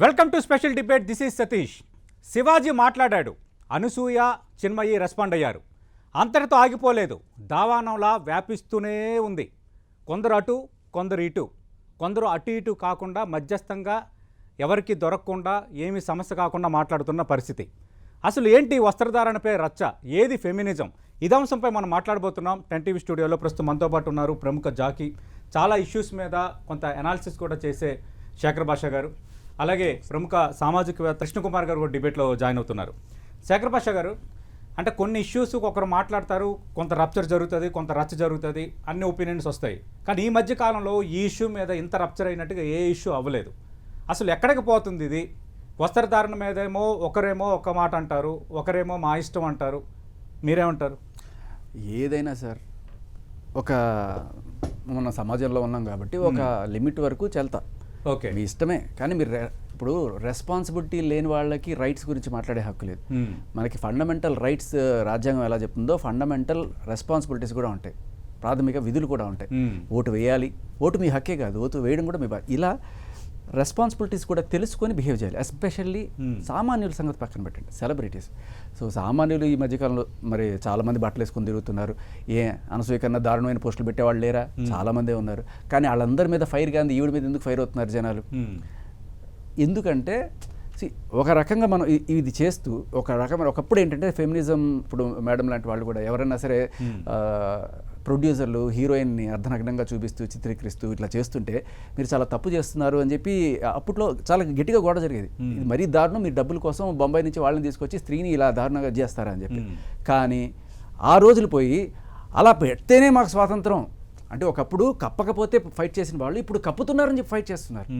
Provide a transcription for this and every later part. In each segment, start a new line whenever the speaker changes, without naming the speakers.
Welcome to special debate. This is Satish. Shivaji మాట్లాడాడు, Anasuya Chinmayi respond అయ్యారు. అంతటితో ఆగిపోలేదు, దావానంలా వ్యాపిస్తూనే ఉంది. కొందరు అటు కొందరు ఇటు, కొందరు అటు ఇటు కాకుండా మధ్యస్థంగా ఎవరికి దొరకకుండా ఏమీ సమస్య కాకుండా మాట్లాడుతున్న పరిస్థితి. అసలు ఏంటి వస్త్రధారణపై రచ్చ, ఏది ఫెమినిజం? ఇదే అంశంపై మనం మాట్లాడబోతున్నాం. 10 టీవీ స్టూడియోలో ప్రస్తుతం మనతో పాటు ఉన్నారు ప్రముఖ జాకీ, చాలా ఇష్యూస్ మీద కొంత అనాలిసిస్ కూడా చేసే శేఖర్ భాష గారు, అలాగే ప్రముఖ సామాజికవేత్త కృష్ణకుమార్ గారు కూడా డిబేట్లో జాయిన్ అవుతున్నారు. శేఖర్ భాష గారు, అంటే కొన్ని ఇష్యూస్ ఒకరు మాట్లాడతారు, కొంత రప్చర్ జరుగుతుంది, కొంత రచ్చ జరుగుతుంది, అన్ని ఒపీనియన్స్ వస్తాయి. కానీ ఈ మధ్య కాలంలో ఈ ఇష్యూ మీద ఇంత రప్చర్ అయినట్టుగా ఏ ఇష్యూ అవ్వలేదు. అసలు ఎక్కడికి పోతుంది ఇది? వస్త్రధారణ మీదేమో ఒకరేమో ఒక మాట అంటారు, ఒకరేమో మా ఇష్టం అంటారు. మీరేమంటారు?
ఏదైనా సార్, ఒక మన సమాజంలో ఉన్నాం కాబట్టి ఒక లిమిట్ వరకు చెల్తా.
ఓకే,
మీ ఇష్టమే. కానీ మీరు ఇప్పుడు రెస్పాన్సిబిలిటీ లేని వాళ్ళకి రైట్స్ గురించి మాట్లాడే హక్కు లేదు. మనకి ఫండమెంటల్ రైట్స్ రాజ్యాంగం ఎలా చెప్తుందో ఫండమెంటల్ రెస్పాన్సిబిలిటీస్ కూడా ఉంటాయి, ప్రాథమిక విధులు కూడా ఉంటాయి. ఓటు వేయాలి, ఓటు మీ హక్కే కాదు, ఓటు వేయడం కూడా మీ ఇలా రెస్పాన్సిబిలిటీస్ కూడా తెలుసుకొని బిహేవ్ చేయాలి. ఎస్పెషల్లీ సామాన్యుల సంగతి పక్కన పెట్టండి, సెలబ్రిటీస్. సో సామాన్యులు ఈ మధ్యకాలంలో మరి చాలామంది బట్టలు వేసుకొని తిరుగుతున్నారు. అనసూయ కన్నా దారుణమైన పోస్టులు పెట్టేవాళ్ళు లేరా? చాలామందే ఉన్నారు. కానీ వాళ్ళందరి మీద ఫైర్ గాంధీ ఈవిడ మీద ఎందుకు ఫైర్ అవుతున్నారు జనాలు? ఎందుకంటే ఒక రకంగా మనం ఇది చేస్తూ ఒక రకమైన ఒకప్పుడు ఏంటంటే ఫెమినిజం, ఇప్పుడు మేడం లాంటి వాళ్ళు కూడా ఎవరైనా సరే ప్రొడ్యూసర్లు హీరోయిన్ని అర్ధనగ్నంగా చూపిస్తూ చిత్రీకరిస్తూ ఇట్లా చేస్తుంటే మీరు చాలా తప్పు చేస్తున్నారు అని చెప్పి అప్పట్లో చాలా గట్టిగా గొడవ జరిగేది. ఇది మరీ దారుణం, మీరు డబ్బుల కోసం బొంబాయి నుంచి వాళ్ళని తీసుకొచ్చి స్త్రీని ఇలా దారుణంగా చేస్తారా అని చెప్పి. కానీ ఆ రోజులు పోయి అలా పెడితేనే మాకు స్వాతంత్రం అంటే, ఒకప్పుడు కప్పకపోతే ఫైట్ చేసిన వాళ్ళు ఇప్పుడు కప్పుతున్నారని చెప్పి ఫైట్ చేస్తున్నారు.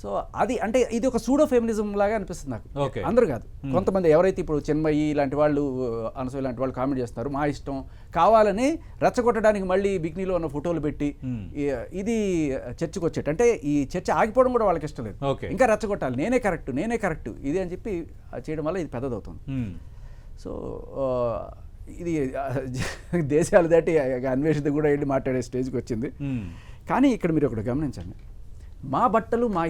సో అది అంటే ఇది ఒక సూడో ఫెమినిజం లాగా అనిపిస్తుంది నాకు. అందరూ కాదు, కొంతమంది ఎవరైతే ఇప్పుడు చిన్మయి ఇలాంటి వాళ్ళు, అనసూయ లాంటి వాళ్ళు కామెంట్ చేస్తున్నారు, మా ఇష్టం కావాలని రెచ్చగొట్టడానికి మళ్ళీ బిక్నీలో ఉన్న ఫోటోలు పెట్టి ఇది చర్చకు వచ్చేట, అంటే ఈ చర్చ ఆగిపోవడం కూడా వాళ్ళకి ఇష్టం లేదు. ఇంకా రెచ్చగొట్టాలి, నేనే కరెక్ట్ ఇది అని చెప్పి చేయడం వల్ల ఇది పెద్దదవుతుంది. సో ఇది దేశాలు దాటి అన్వేషిత కూడా వెళ్ళి మాట్లాడే స్టేజ్కి వచ్చింది. కానీ ఇక్కడ మీరు ఒకటి గమనించండి, మా బట్టలు మా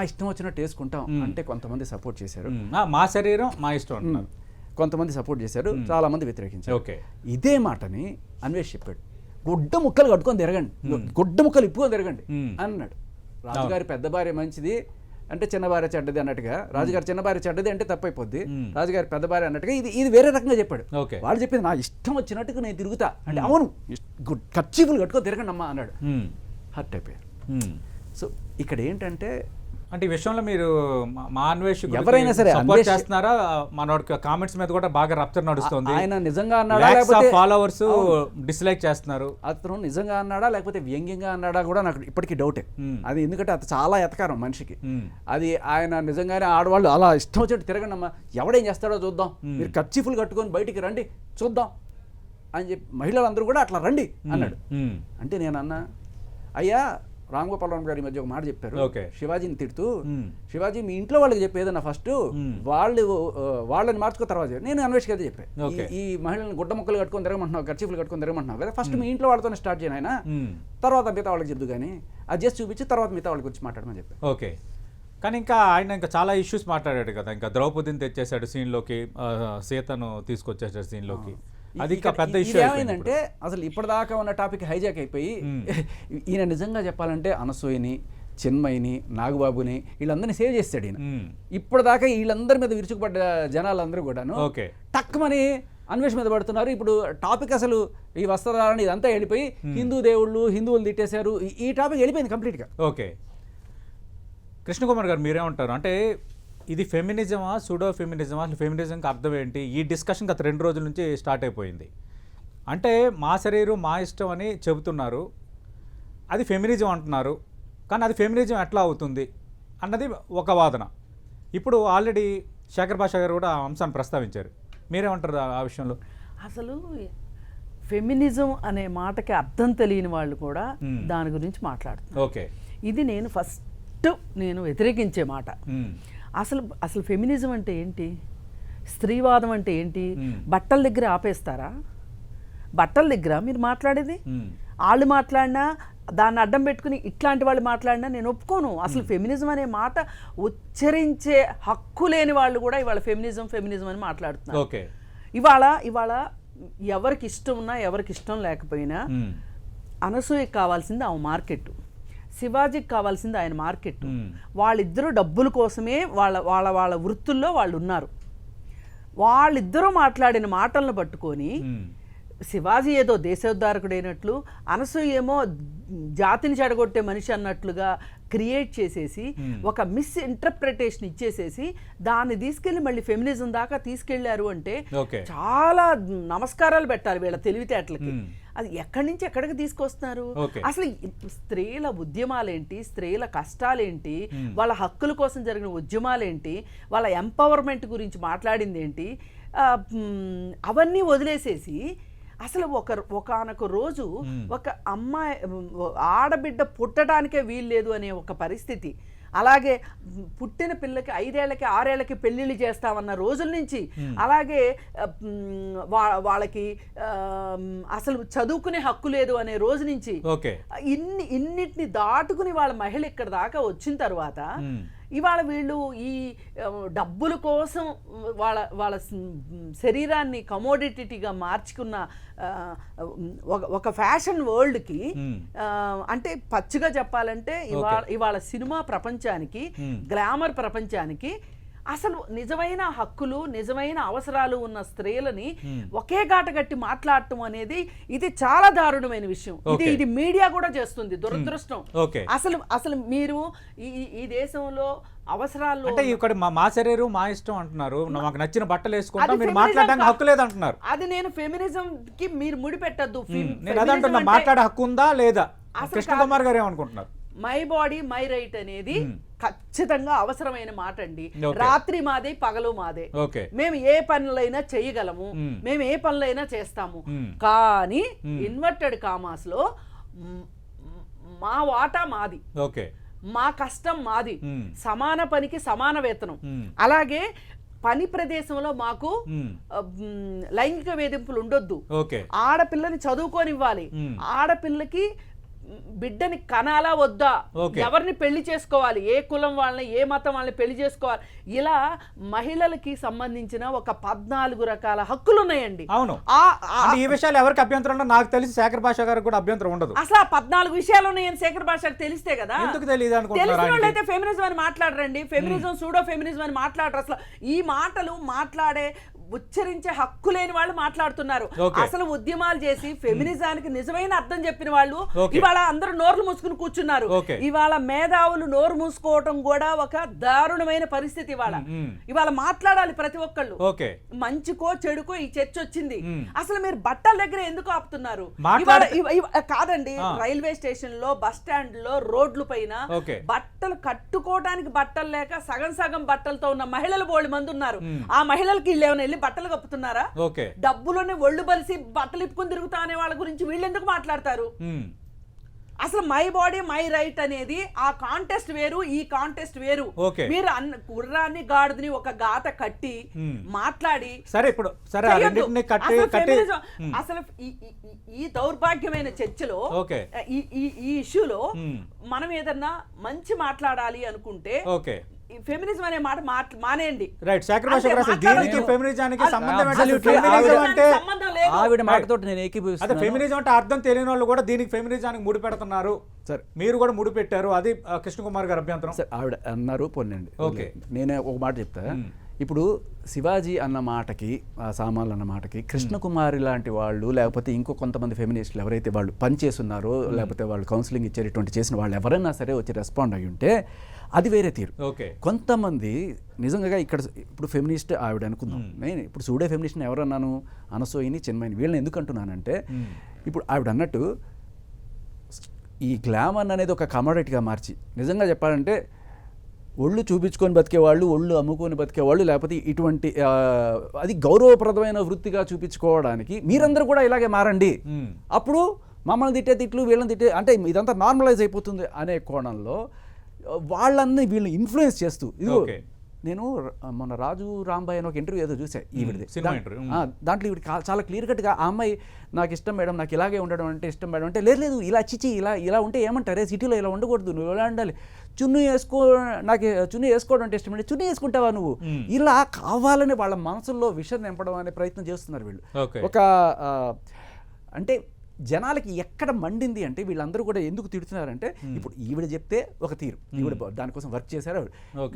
ఇష్టం వచ్చినట్టు వేసుకుంటాం అంటే కొంతమంది సపోర్ట్ చేశారు,
మా శరీరం మా ఇష్టం అంటున్నారు.
కొంతమంది సపోర్ట్ చేశారు, చాలా మంది వ్యతిరేకించారు. ఇదే మాటని అన్వేష్ చెప్పాడు, గుడ్డ ముక్కలు కట్టుకొని తిరగండి, గుడ్డ ముక్కలు ఇప్పుకొని తిరగండి అన్నాడు. రాజుగారి పెద్ద భార్య మంచిది అంటే చిన్న భార్య చెడ్డది అన్నట్టుగా, రాజుగారి చిన్న భార్య చెడ్డది అంటే తప్పైపోద్ది, రాజుగారి పెద్ద భార్య అన్నట్టుగా ఇది వేరే రకంగా చెప్పాడు. వాళ్ళు చెప్పింది నా ఇష్టం వచ్చినట్టుగా నేను తిరుగుతా అంటే, అవును కర్చీఫులు కట్టుకొని తిరగండి అమ్మా అన్నాడు. హర్ట్ అయిపోయారు. సో ఇక్కడ ఏంటంటే,
అంటే ఈ విషయంలో మీరు మా అన్వేష్
ఎవరైనా సరే
సపోర్ట్ చేస్తున్నారా? మనోడి కామెంట్స్ మీద కూడా బాగా రప్చర్ నడుస్తుంది.
ఆయన నిజంగా అన్నాడా లేకపోతే
ఫాలోవర్స్ డిస్లైక్ చేస్తున్నారు,
అతను నిజంగా అన్నాడా లేకపోతే వ్యంగ్యంగా అన్నాడా కూడా నాకు ఇప్పటికీ డౌటే. అది ఎందుకంటే అది చాలా ఎతకారం మనిషికి. అది ఆయన నిజంగానే ఆడవాళ్ళు అలా ఇష్టం వచ్చినట్టు తిరగండి అమ్మా, ఎవడేం చేస్తాడో చూద్దాం, మీరు కర్చీఫులు కట్టుకొని బయటికి రండి చూద్దాం అని చెప్పి మహిళలందరూ కూడా అట్లా రండి అన్నాడు. అంటే నేను అన్నా, అయ్యా రాంగోపాలరావు గారు ఈ మధ్య ఒక మాట చెప్పారు శివాజీని తిడుతూ, శివాజీ మీ ఇంట్లో వాళ్ళకి చెప్పేదన్నా ఫస్ట్, వాళ్ళని మార్చుకో తర్వాత. నేను అన్వేష్ కదా చెప్పాను, ఈ మహిళలను గుడ్డ ముక్కలు కట్టుకొని తిరగమంటున్నావు, కర్చీఫ్లు కట్టుకొని తిరగమంటున్నావు కదా, ఫస్ట్ మీ ఇంట్లో వాళ్ళతోనే స్టార్ట్ చేయను, ఆయన తర్వాత మిగతా వాళ్ళకి చెప్దు, కానీ అది చేసి చూపించి తర్వాత మిగతా వాళ్ళ గురించి మాట్లాడమని చెప్పాను.
ఓకే, కానీ ఇంకా ఆయన ఇంకా చాలా ఇష్యూస్ మాట్లాడాడు కదా. ఇంకా ద్రౌపదిని తెచ్చేసాడు సీన్లోకి, సీతను తీసుకొచ్చేసాడు సీన్లోకి. అది ఇంకా పెద్ద ఇష్యూ
ఏమైందంటే, అసలు ఇప్పటిదాకా ఉన్న టాపిక్ హైజాక్ అయిపోయి ఈయన నిజంగా చెప్పాలంటే అనసూయని, చిన్మయిని, నాగబాబుని వీళ్ళందరినీ సేవ్ చేస్తాడు ఈయన. ఇప్పటిదాకా వీళ్ళందరి మీద విరుచుకుపడ్డ జనాలందరూ కూడాను టక్కుమని అన్వేష్ మీద పడుతున్నారు. ఇప్పుడు టాపిక్ అసలు ఈ వస్త్రధారణ ఇదంతా వెళ్ళిపోయి హిందూ దేవుళ్ళు, హిందువులు తిట్టేశారు, ఈ టాపిక్ వెళ్ళిపోయింది కంప్లీట్గా.
ఓకే, కృష్ణకుమార్ గారు మీరేమంటారు? అంటే ఇది ఫెమినిజమా, సూడో ఫెమినిజమా? అసలు ఫెమినిజంకి అర్థం ఏంటి? ఈ డిస్కషన్ గత 2 రోజుల నుంచి స్టార్ట్ అయిపోయింది. అంటే మా శరీరం మా ఇష్టం అని చెబుతున్నారు, అది ఫెమినిజం అంటున్నారు. కానీ అది ఫెమినిజం ఎట్లా అవుతుంది అన్నది ఒక వాదన. ఇప్పుడు ఆల్రెడీ శేఖర్ భాష గారు కూడా ఆ అంశాన్ని ప్రస్తావించారు. మీరేమంటారు ఆ విషయంలో?
అసలు ఫెమినిజం అనే మాటకి అర్థం తెలియని వాళ్ళు కూడా దాని గురించి మాట్లాడుతున్నారు.
ఓకే, ఇది
నేను వ్యతిరేకించే మాట. అసలు ఫెమినిజం అంటే ఏంటి? స్త్రీవాదం అంటే ఏంటి? బట్టల దగ్గర ఆపేస్తారా? బట్టల దగ్గర మీరు మాట్లాడేది, వాళ్ళు మాట్లాడినా దాన్ని అడ్డం పెట్టుకుని ఇట్లాంటి వాళ్ళు మాట్లాడినా నేను ఒప్పుకోను. అసలు ఫెమినిజం అనే మాట ఉచ్చరించే హక్కు లేని వాళ్ళు కూడా ఇవాళ ఫెమినిజం అని మాట్లాడుతున్నారు.
ఓకే,
ఇవాళ ఎవరికి ఇష్టం ఉన్నా ఎవరికి ఇష్టం లేకపోయినా అనసూయకి కావాల్సింది ఆమె మార్కెట్, శివాజీకి కావాల్సింది ఆయన మార్కెట్. వాళ్ళిద్దరూ డబ్బుల కోసమే వాళ్ళ వృత్తుల్లో వాళ్ళు ఉన్నారు. వాళ్ళిద్దరూ మాట్లాడిన మాటలను పట్టుకొని శివాజీ ఏదో దేశోద్ధారకుడైనట్లు, అనసూయ ఏమో జాతిని చెడగొట్టే మనిషి అన్నట్లుగా క్రియేట్ చేసేసి ఒక మిస్ ఇంటర్ప్రిటేషన్ ఇచ్చేసేసి దాన్ని తీసుకెళ్ళి మళ్ళీ ఫెమినిజం దాకా తీసుకెళ్లారు అంటే చాలా నమస్కారాలు పెట్టాలి వీళ్ళ తెలివితేటలకి. అది ఎక్కడి నుంచి ఎక్కడికి తీసుకొస్తున్నారు? అసలు స్త్రీల ఉద్యమాలేంటి, స్త్రీల కష్టాలేంటి, వాళ్ళ హక్కుల కోసం జరిగిన ఉద్యమాలేంటి, వాళ్ళ ఎంపవర్మెంట్ గురించి మాట్లాడింది ఏంటి, అవన్నీ వదిలేసేసి అసలు ఒకనొక రోజు ఒక అమ్మాయి ఆడబిడ్డ పుట్టడానికే వీల్లేదు అనే ఒక పరిస్థితి, అలాగే పుట్టిన పిల్లకి 5 ఏళ్లకి 6 ఏళ్లకి పెళ్ళిళ్ళు చేస్తామన్న రోజుల నుంచి, అలాగే వాళ్ళకి అసలు చదువుకునే హక్కు లేదు అనే రోజు నుంచి ఇన్నిటిని దాటుకుని వాళ్ళ మహిళ ఇక్కడ దాకా వచ్చిన తర్వాత ఇవాళ వీళ్ళు ఈ డబ్బుల కోసం వాళ్ళ శరీరాన్ని కమోడిటీగా మార్చుకున్న ఒక ఫ్యాషన్ వరల్డ్కి, అంటే పచ్చిగా చెప్పాలంటే ఇవాళ సినిమా ప్రపంచానికి, గ్లామర్ ప్రపంచానికి అసలు నిజమైన హక్కులు, నిజమైన అవసరాలు ఉన్న స్త్రీలని ఒకే గాట కట్టి మాట్లాడటం అనేది ఇది చాలా దారుణమైన విషయం. ఇది మీడియా కూడా చేస్తుంది, దురదృష్టం. అసలు మీరు ఈ దేశంలో అవసరాలు
అంటే ఇక్కడ మా శరీరం మా ఇష్టం అంటున్నారు, మాకు నచ్చిన బట్టలు వేసుకుంటా, మీరు మాట్లాడడానికి హక్కు లేదు అంటున్నారు.
అది నేను ఫెమినిజం కి మీరు ముడిపెట్టద్దు.
నేను అదంటున్నా, మాట్లాడే హక్కు ఉందా లేదా? కృష్ణ కుమార్ గారు ఏమనుకుంటున్నారు?
మై బాడీ మై రైట్ అనేది ఖచ్చితంగా అవసరమైన మాట అండి. రాత్రి మాదే, పగలు మాదే. మేము ఏ పనులైనా చేయగలము, మేము ఏ పనులైనా చేస్తాము. కానీ ఇన్వర్టెడ్ కామాస్ లో మా వాటా మాది, మా కష్టం మాది, సమాన పనికి సమాన వేతనం. అలాగే పని ప్రదేశంలో మాకు లైంగిక వేధింపులు ఉండొద్దు. ఆడపిల్లని చదువుకోనివ్వాలి, ఆడపిల్లకి బిడ్డని కనాలా వద్దా, ఎవరిని పెళ్లి చేసుకోవాలి, ఏ కులం వాళ్ళని, ఏ మతం వాళ్ళని పెళ్లి చేసుకోవాలి, ఇలా మహిళలకి సంబంధించిన ఒక 14 రకాల హక్కులు ఉన్నాయండి.
అవును, ఈ విషయాలు ఎవరికి అభ్యంతరం ఉండదు. నాకు తెలిసి శేఖర్ భాష గారికి కూడా అభ్యంతరం ఉండదు.
అసలు ఆ 14 విషయాలు ఉన్నాయని శేఖర్ భాషకు తెలిస్తే కదా.
ఎందుకు తెలియదు అనుకుంటున్నారు?
తెలిసిన వాళ్ళైతే ఫెమినిజం అని మాట్లాడరండి, ఫెమినిజం సూడో ఫెమినిజం అని మాట్లాడరు. అసలు ఈ మాటలు మాట్లాడే ఉచ్చరించే హక్కు లేని వాళ్ళు మాట్లాడుతున్నారు. అసలు ఉద్యమాలు చేసి ఫెమినిజానికి నిజమైన అర్థం చెప్పిన వాళ్ళు ఇవాళ అందరూ నోర్లు మూసుకుని కూర్చున్నారు. ఇవాళ మేధావులు నోరు మూసుకోవటం కూడా ఒక దారుణమైన పరిస్థితి. ఇవాళ మాట్లాడాలి ప్రతి ఒక్కళ్ళు, మంచికో చెడుకో ఈ చర్చ వచ్చింది. అసలు మీరు బట్టల దగ్గర ఎందుకు ఆపుతున్నారు? కాదండి, రైల్వే స్టేషన్ లో, బస్ స్టాండ్ లో, రోడ్ల పైన బట్టలు కట్టుకోవడానికి బట్టలు లేక సగం సగం బట్టలతో ఉన్న మహిళలు బోల్డ్ మంది ఉన్నారు. ఆ మహిళలకి వీళ్ళు ఏమైనా వెళ్ళి బట్టలు కప్పుతున్నారా? డబ్బులోనే ఒళ్ళు బలిసి బట్టలు ఇప్పుకొని తిరుగుతా అనే వాళ్ళ గురించి వీళ్ళు ఎందుకు మాట్లాడతారు? అసలు మై బాడీ మై రైట్ అనేది ఆ కాంటెస్ట్ వేరు, ఈ కాంటెస్ట్ వేరు. మీరు గుర్రాన్ని గాడిదని ఒక గాత కట్టి మాట్లాడి అసలు ఈ దౌర్భాగ్యమైన చర్చలో, ఈ ఇష్యూలో మనం ఏదన్నా మంచి మాట్లాడాలి అనుకుంటే ఫెమినిజం అనే మాట మానేయండి.
రైట్, ఫెమినిజం అంటే అర్థం తెలియని వాళ్ళు కూడా దీనికి ఫెమినిజానికి ముడి పెడుతున్నారు. మీరు కూడా ముడి పెట్టారు, అది కృష్ణ కుమార్ గారు అభ్యంతరం.
ఆవిడ అన్నారు పోనండి. నేనే ఒక మాట చెప్తా. ఇప్పుడు శివాజీ అన్న మాటకి, సామాన్లు అన్న మాటకి కృష్ణకుమారి లాంటి వాళ్ళు, లేకపోతే ఇంకో కొంతమంది ఫెమినిస్టులు ఎవరైతే వాళ్ళు పనిచేస్తున్నారో, లేకపోతే వాళ్ళు కౌన్సిలింగ్ ఇచ్చారు, ఇటువంటి చేసిన వాళ్ళు ఎవరైనా సరే వచ్చి రెస్పాండ్ అయ్యి ఉంటే అది వేరే తీరు. కొంతమంది నిజంగా ఇక్కడ ఇప్పుడు ఫెమినిస్ట్ ఆవిడ అనుకుందాం, నేను ఇప్పుడు సూడే ఫెమినిస్ట్ని ఎవరన్నాను, అనసూయని, చిన్మయిని, వీళ్ళని ఎందుకు అంటున్నానంటే ఇప్పుడు ఆవిడ అన్నట్టు ఈ గ్లామర్ అనేది ఒక కమోడిటీగా మార్చి, నిజంగా చెప్పాలంటే ఒళ్ళు చూపించుకొని బతికేవాళ్ళు, ఒళ్ళు అమ్ముకొని బతికేవాళ్ళు, లేకపోతే ఇటువంటి అది గౌరవప్రదమైన వృత్తిగా చూపించుకోవడానికి మీరందరూ కూడా ఇలాగే మారండి, అప్పుడు మమ్మల్ని తిట్టే తిట్లు, వీళ్ళని తిట్టే, అంటే ఇదంతా నార్మలైజ్ అయిపోతుంది అనే కోణంలో వాళ్ళని వీళ్ళని ఇన్ఫ్లుయెన్స్ చేస్తూ, ఇదిగో నేను మొన్న రాజు రాంబాయ్ అని ఒక ఇంటర్వ్యూ ఏదో చూసా ఈవిడిది.
Cinema interview.
దాంట్లో ఈవిడ చాలా క్లియర్ కట్గా ఆ అమ్మాయి నాకు ఇష్టం మేడం, నాకు ఇలాగే ఉండడం అంటే ఇష్టం మేడం అంటే, లేదు ఇలా చిచి ఇలా ఉంటే ఏమంటారే, సిటీలో ఇలా ఉండకూడదు, నువ్వు ఎలా ఉండాలి, చున్నీ వేసుకోవడం అంటే ఇష్టం అంటే చున్నీ వేసుకుంటావా నువ్వు, ఇలా కావాలని వాళ్ళ మనసుల్లో విషయం నింపడం అనే ప్రయత్నం చేస్తున్నారు వీళ్ళు. ఒక అంటే జనాలకి ఎక్కడ మండింది అంటే వీళ్ళందరూ కూడా ఎందుకు తిడుతున్నారంటే, ఇప్పుడు ఈవిడ చెప్తే ఒక తీరు, ఈవిడ దానికోసం వర్క్ చేశారు,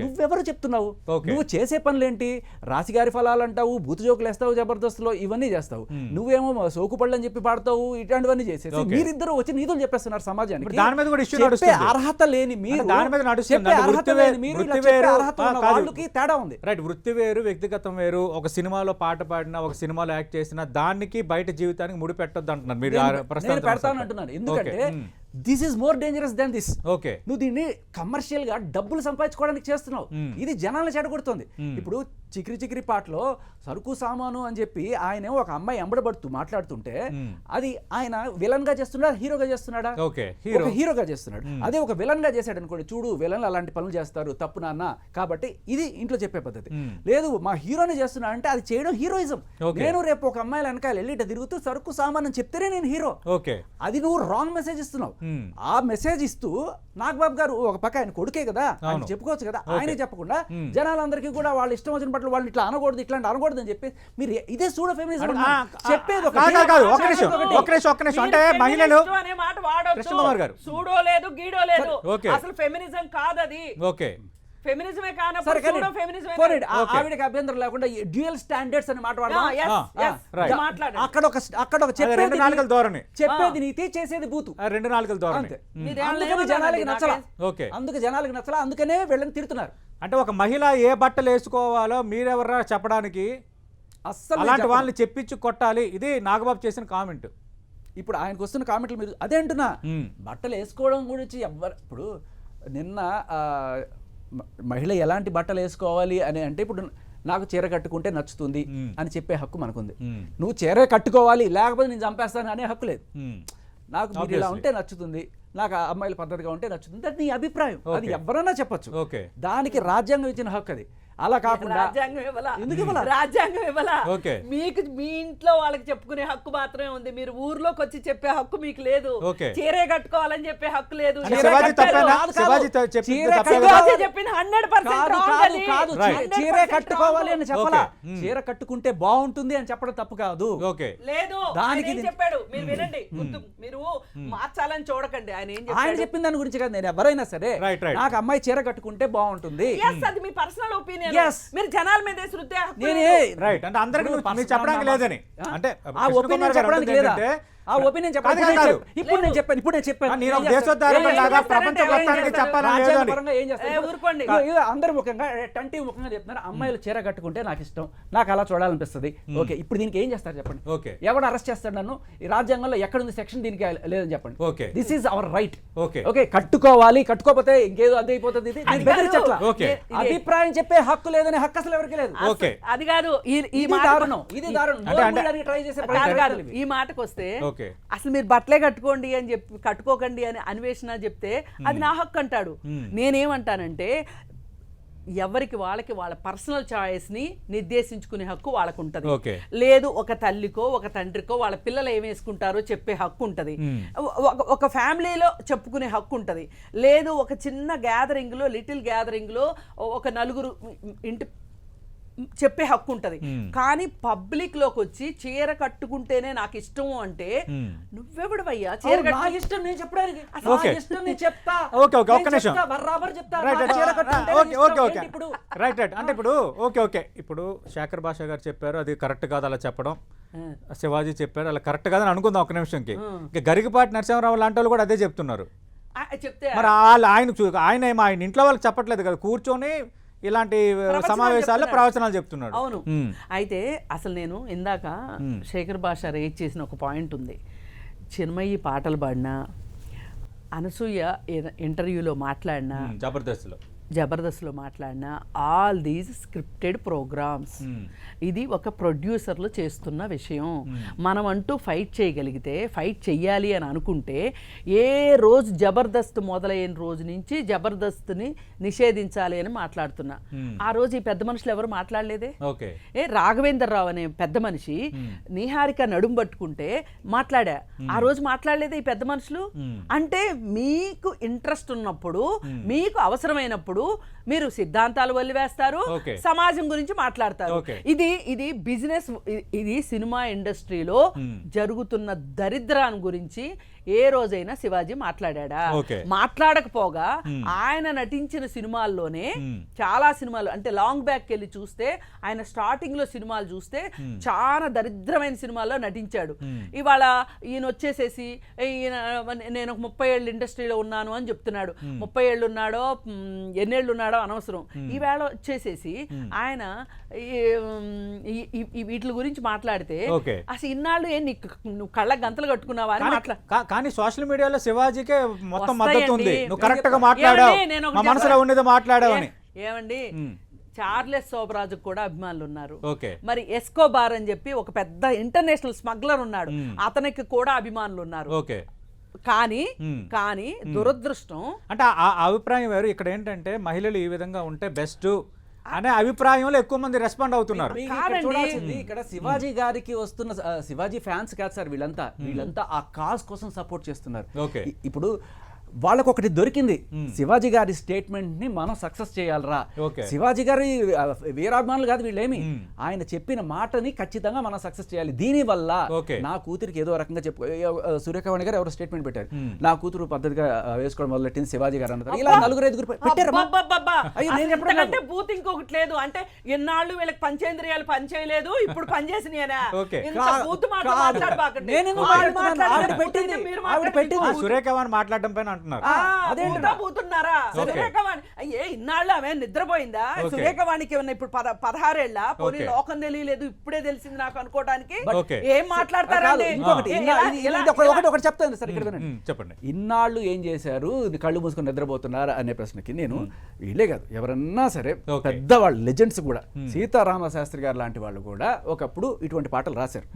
నువ్వెవరు చెప్తున్నావు, నువ్వు చేసే పనులేంటి, రాశిగారి ఫలాలు అంటావు, బూతు జోకులు వేస్తావు, జబర్దస్త్లో ఇవన్నీ చేస్తావు, నువ్వేమో సోకుపళ్ళు అని చెప్పి పాడతావు, ఇట్లాంటివన్నీ చేసేసి మీరిద్దరు వచ్చి నీతులు చెప్పేస్తున్నారు సమాజానికి. చెప్పే అర్హత లేని మీరు, వాళ్ళకి తేడా ఉంది.
రైట్, వృత్తి వేరు వ్యక్తిగతం వేరు. ఒక సినిమాలో పాట పాడినా, ఒక సినిమాలో యాక్ట్ చేసినా దానికి బయట జీవితానికి ముడి పెట్టొద్దు అంటున్నారు మీరు.
నేను పెడతాను అంటున్నాను, ఎందుకంటే this is more dangerous than this.
Okay,
నువ్వు దీన్ని కమర్షియల్ గా డబ్బులు సంపాదించుకోవడానికి చేస్తున్నావు, ఇది జనాలను చెడగొడుతుంది. ఇప్పుడు చిక్రి పాటలో సరుకు సామాను అని చెప్పి ఆయన ఒక అమ్మాయి ఎంబడబడుతూ మాట్లాడుతుంటే అది ఆయన విలన్ గా చేస్తున్నాడా, హీరోగా చేస్తున్నాడా? హీరోగా చేస్తున్నాడు. అదే ఒక విలన్ గా చేశాడు అనుకోండి, చూడు విలన్లు అలాంటి పనులు చేస్తారు, తప్పు నాన్న, కాబట్టి ఇది ఇంట్లో చెప్పే పద్ధతి. లేదు మా హీరోని చేస్తున్నా అంటే అది చేయడం హీరోయిజం. నేను రేపు ఒక అమ్మాయిల వెనకాల వెళ్ళి తిరుగుతూ సరుకు సామాను అని చెప్తేనే నేను హీరో, అది నువ్వు రాంగ్ మెసేజ్ ఇస్తున్నావు. ఆ మెసేజ్ ఇస్తూ నాగబాబు గారు ఒక పక్క ఆయన కొడుకే కదా, ఆయన చెప్పుకోవచ్చు కదా, ఆయనే చెప్పకుండా జనాలందరికీ కూడా వాళ్ళు ఇష్టం వచ్చిన పట్ల వాళ్ళు ఇట్లా అనకూడదు, ఇట్లాంటి అనకూడదు అని చెప్పి మీరు ఇదే సూడో ఫెమినిజం చెప్పేది.
అంటే మహిళలు
కృష్ణకుమార్ గారు సూడో లేదు గీడో లేదు, అసలు ఫెమినిజం కాదది.
ఓకే,
ఫెమినిజమే కానప్పుడు
ఆవిడకి అభ్యంతరం లేకుండా డ్యూయల్ స్టాండర్డ్స్ అని మాట్లాడదాం. అక్కడ ఒక చెప్పేది నీతి, చేసేది బూతు,
2 నాలుకల ధోరణి.
అందుకని జనాలకి నచ్చలా, జనాలకి నచ్చలా, అందుకనే వీళ్ళని తిడుతున్నారు.
అంటే ఒక మహిళ ఏ బట్టలు వేసుకోవాలో మీరెవరా చెప్పడానికి, అస్సలు అలాంటి వాళ్ళని చెప్పించి కొట్టాలి, ఇది నాగబాబు చేసిన కామెంట్.
ఇప్పుడు ఆయనకు వస్తున్న కామెంట్లు మీరు అదే అంటున్నా, బట్టలు వేసుకోవడం గురించి ఇప్పుడు నిన్న మహిళ ఎలాంటి బట్టలు వేసుకోవాలి అని అంటే, ఇప్పుడు నాకు చీర కట్టుకుంటే నచ్చుతుంది అని చెప్పే హక్కు మనకుంది. నువ్వు చీర కట్టుకోవాలి లేకపోతే నేను చంపేస్తాను అనే హక్కు లేదు. నాకు మీరు ఇలా ఉంటే నచ్చుతుంది, నాకు అమ్మాయిల పద్ధతిగా ఉంటే నచ్చుతుంది, అది నీ అభిప్రాయం, అది ఎవరైనా చెప్పొచ్చు. దానికి రాజ్యాంగం ఇచ్చిన హక్కు అది. అలా కాకుండా
రాజ్యాంగం ఇవ్వాలా, మీకు మీ ఇంట్లో వాళ్ళకి చెప్పుకునే హక్కు మాత్రమే ఉంది, మీరు ఊర్లోకి వచ్చి చెప్పే హక్కు మీకు లేదు, చీరే కట్టుకోవాలని చెప్పే హక్కు లేదు.
చీరే కట్టుకోవాలి అని చెప్పాలా, చీర కట్టుకుంటే బాగుంటుంది అని చెప్పడం తప్పు కాదు.
లేదు, దానికి చెప్పాడు, మీరు వినండి, మీరు మార్చాలని చూడకండి.
ఆయన చెప్పిన దాని గురించి కాదు, నేను ఎవరైనా సరే నాకు అమ్మాయి చీర కట్టుకుంటే బాగుంటుంది,
అది మీ పర్సనల్ ఒపీనియన్. మీరు జనాల మీద
రైట్ అంటే అందరికీ చెప్పడానికి లేదని, అంటే
ఆ ఒపీనియన్ చెప్పడానికి లేదా, ఆ ఒపీనియన్ చెప్పడానికి ఇప్పుడు నేను చెప్పాను
నేను ఒక దేశోద్ధారకుడిలాగా ప్రపంచ మొత్తానికి చెప్పాలని
ఏం చేస్తారు అందరి ముఖంగా టంటి ముఖంగా చెప్తున్నారు, అమ్మాయిలు చీర కట్టుకుంటే నాకు ఇష్టం, నాకు అలా చూడాలనిపిస్తుంది. ఓకే, ఇప్పుడు దీనికి ఏం చేస్తారు చెప్పండి, ఎవడు అరెస్ట్ చేస్తాడు నన్ను, ఈ రాజ్యాంగంలో ఎక్కడుంది సెక్షన్ దీనికి లేదని చెప్పండి. This is our right. Okay, కట్టుకోవాలి, కట్టుకోకపోతే ఇంకేదో అది అయిపోతుంది, అభిప్రాయం చెప్పే హక్కు లేదని హక్కు అసలు ఎవరికి లేదు.
అది కాదు, ఈ
దారుణం, ఇది దారుణం. ట్రై చేసే
ఈ మాటకు వస్తే అసలు మీరు బట్టలే కట్టుకోండి అని చెప్పి, కట్టుకోకండి అని అన్వేషణ చెప్తే అది నా హక్కు అంటాడు. నేనేమంటానంటే ఎవరికి వాళ్ళకి వాళ్ళ పర్సనల్ చాయిస్ ని నిర్దేశించుకునే హక్కు వాళ్ళకు ఉంటది. లేదు ఒక తల్లికో ఒక తండ్రికో వాళ్ళ పిల్లలు ఏం వేసుకుంటారో చెప్పే హక్కు ఉంటది, ఒక ఫ్యామిలీలో చెప్పుకునే హక్కు ఉంటది. లేదు ఒక చిన్న గ్యాదరింగ్ లో, లిటిల్ గ్యాదరింగ్ లో ఒక నలుగురు ఇంటి చెప్పే హక్కు ఉంటది. కానీ పబ్లిక్ లోకి వచ్చి చీర కట్టుకుంటేనే నాకు ఇష్టం అంటే నువ్వెవడవయ్యా చీర
ఇష్టం నేను చెప్పడానికి,
అంటే ఇప్పుడు శేఖర్ భాష గారు చెప్పారు, అది కరెక్ట్ కాదు అలా చెప్పడం, శివాజీ చెప్పారు అలా కరెక్ట్ కాదని అనుకుందాం ఒక నిమిషంకి. ఇంకా గరికపాటి నరసింహరావు లాంటి వాళ్ళు కూడా అదే చెప్తున్నారు. మరి ఆయన ఇంట్లో వాళ్ళకి చెప్పట్లేదు కదా, కూర్చొని ఇలాంటి సమావేశాల్లో ప్రవచనాలు చెప్తున్నాడు.
అవును, అయితే అసలు నేను ఇందాక శేఖర్ భాష రేజ్ చేసిన ఒక పాయింట్ ఉంది. చిన్మయి పాటలు పాడినా, అనసూయ ఇంటర్వ్యూలో మాట్లాడినా, జబర్దస్త్లో మాట్లాడిన ఆల్ దీస్ స్క్రిప్టెడ్ ప్రోగ్రామ్స్. ఇది ఒక ప్రొడ్యూసర్లు చేస్తున్న విషయం. మనం అంటూ ఫైట్ చేయగలిగితే, ఫైట్ చెయ్యాలి అని అనుకుంటే, ఏ రోజు జబర్దస్త్ మొదలైన రోజు నుంచి జబర్దస్త్ని నిషేధించాలి అని మాట్లాడుతున్నా. ఆ రోజు ఈ పెద్ద మనుషులు ఎవరు మాట్లాడలేదే. రాఘవేంద్ర రావు అనే పెద్ద మనిషి నిహారిక నడుము పట్టుకుంటే మాట్లాడా, ఆ రోజు మాట్లాడలేదే ఈ పెద్ద మనుషులు. అంటే మీకు ఇంట్రెస్ట్ ఉన్నప్పుడు, మీకు అవసరమైనప్పుడు మీరు సిద్ధాంతాలు వదిలివేస్తారు, సమాజం గురించి మాట్లాడతారు. ఇది బిజినెస్. ఇది సినిమా ఇండస్ట్రీలో జరుగుతున్న దరిద్రాన్ని గురించి ఏ రోజైనా శివాజీ మాట్లాడా? మాట్లాడకపోగా ఆయన నటించిన సినిమాల్లోనే చాలా సినిమాలు, అంటే లాంగ్ బ్యాక్ వెళ్ళి చూస్తే ఆయన స్టార్టింగ్ లో సినిమాలు చూస్తే చాలా దరిద్రమైన సినిమాల్లో నటించాడు. ఇవాళ ఈయన వచ్చేసేసి నేను ఒక 30 ఏళ్ళు ఇండస్ట్రీలో ఉన్నాను అని చెప్తున్నాడు. 30 ఏళ్ళు ఉన్నాడో ఎన్నేళ్ళు ఉన్నాడో అనవసరం. ఈవేళ వచ్చేసేసి ఆయన వీటి గురించి మాట్లాడితే అసలు ఇన్నాళ్ళు నువ్వు కళ్ళ గంతలు కట్టుకున్నావా అని
కానీ సోషల్ మీడియాలో శివాజీకే మొత్తం మద్దతు ఉంది. నువ్వు కరెక్ట్ గా మాట్లాడావు, మా మనసులో ఉన్నది మాట్లాడావని.
ఏమండి, చార్లెస్ శోభరాజుకు కూడా అభిమానులు ఉన్నారు. మరి ఎస్కోబార్ అని చెప్పి ఒక పెద్ద ఇంటర్నేషనల్ స్మగ్లర్ ఉన్నాడు, అతనికి కూడా అభిమానులు ఉన్నారు. కానీ దురదృష్టం
అంటే ఆ అభిప్రాయం వేరు. ఇక్కడ ఏంటంటే మహిళలు ఈ విధంగా ఉంటే బెస్ట్ అనే అభిప్రాయంలో ఎక్కువ మంది రెస్పాండ్ అవుతున్నారు.
ఇక్కడ శివాజీ గారికి వస్తున్న శివాజీ ఫ్యాన్స్ కాదు సార్, వీళ్ళంతా ఆ కాజ్ కోసం సపోర్ట్ చేస్తున్నారు. ఇప్పుడు వాళ్ళకు ఒకటి దొరికింది, శివాజీ గారి స్టేట్మెంట్ ని మనం సక్సెస్ చేయాలరా. శివాజీ గారి వీరాభిమానులు కాదు వీళ్ళేమి, ఆయన చెప్పిన మాటని ఖచ్చితంగా మనం సక్సెస్ చేయాలి. దీని వల్ల నా కూతురికి ఏదో రకంగా సూర్యకామణి గారు ఎవరో స్టేట్మెంట్ పెట్టారు, నా కూతురు పద్ధతిగా వేసుకోవడం మొదలెట్టింది శివాజీ గారు అన్నారు. ఇలా 4-5 పెట్టారు.
బూత్ ఇంకొకటి లేదు అంటే ఎన్నాళ్ళు వీళ్ళకి పంచేంద్రియాలు పని చేయలేదు, ఇప్పుడు పనిచేసినాయనా?
సూర్యకామణి మాట్లాడడం పైన
ఇన్నాళ్ళు ఆమె నిద్రపోయిందా? సురేఖవాణికి ఏమన్నా ఇప్పుడు 16 ఏళ్ళ పోనీ లోకం తెలియలేదు ఇప్పుడే తెలిసింది నాకు అనుకోవడానికి ఏం మాట్లాడతారండి?
ఒకటి చెప్తాను సార్, ఇక్కడ చెప్పండి. ఇన్నాళ్ళు ఏం చేశారు, కళ్ళు మూసుకొని నిద్రపోతున్నారు అనే ప్రశ్నకి నేను వీళ్ళే కాదు ఎవరన్నా సరే పెద్దవాళ్ళు లెజెండ్స్ కూడా, సీతారామ శాస్త్రి గారు లాంటి వాళ్ళు కూడా ఒకప్పుడు ఇటువంటి పాటలు రాశారు.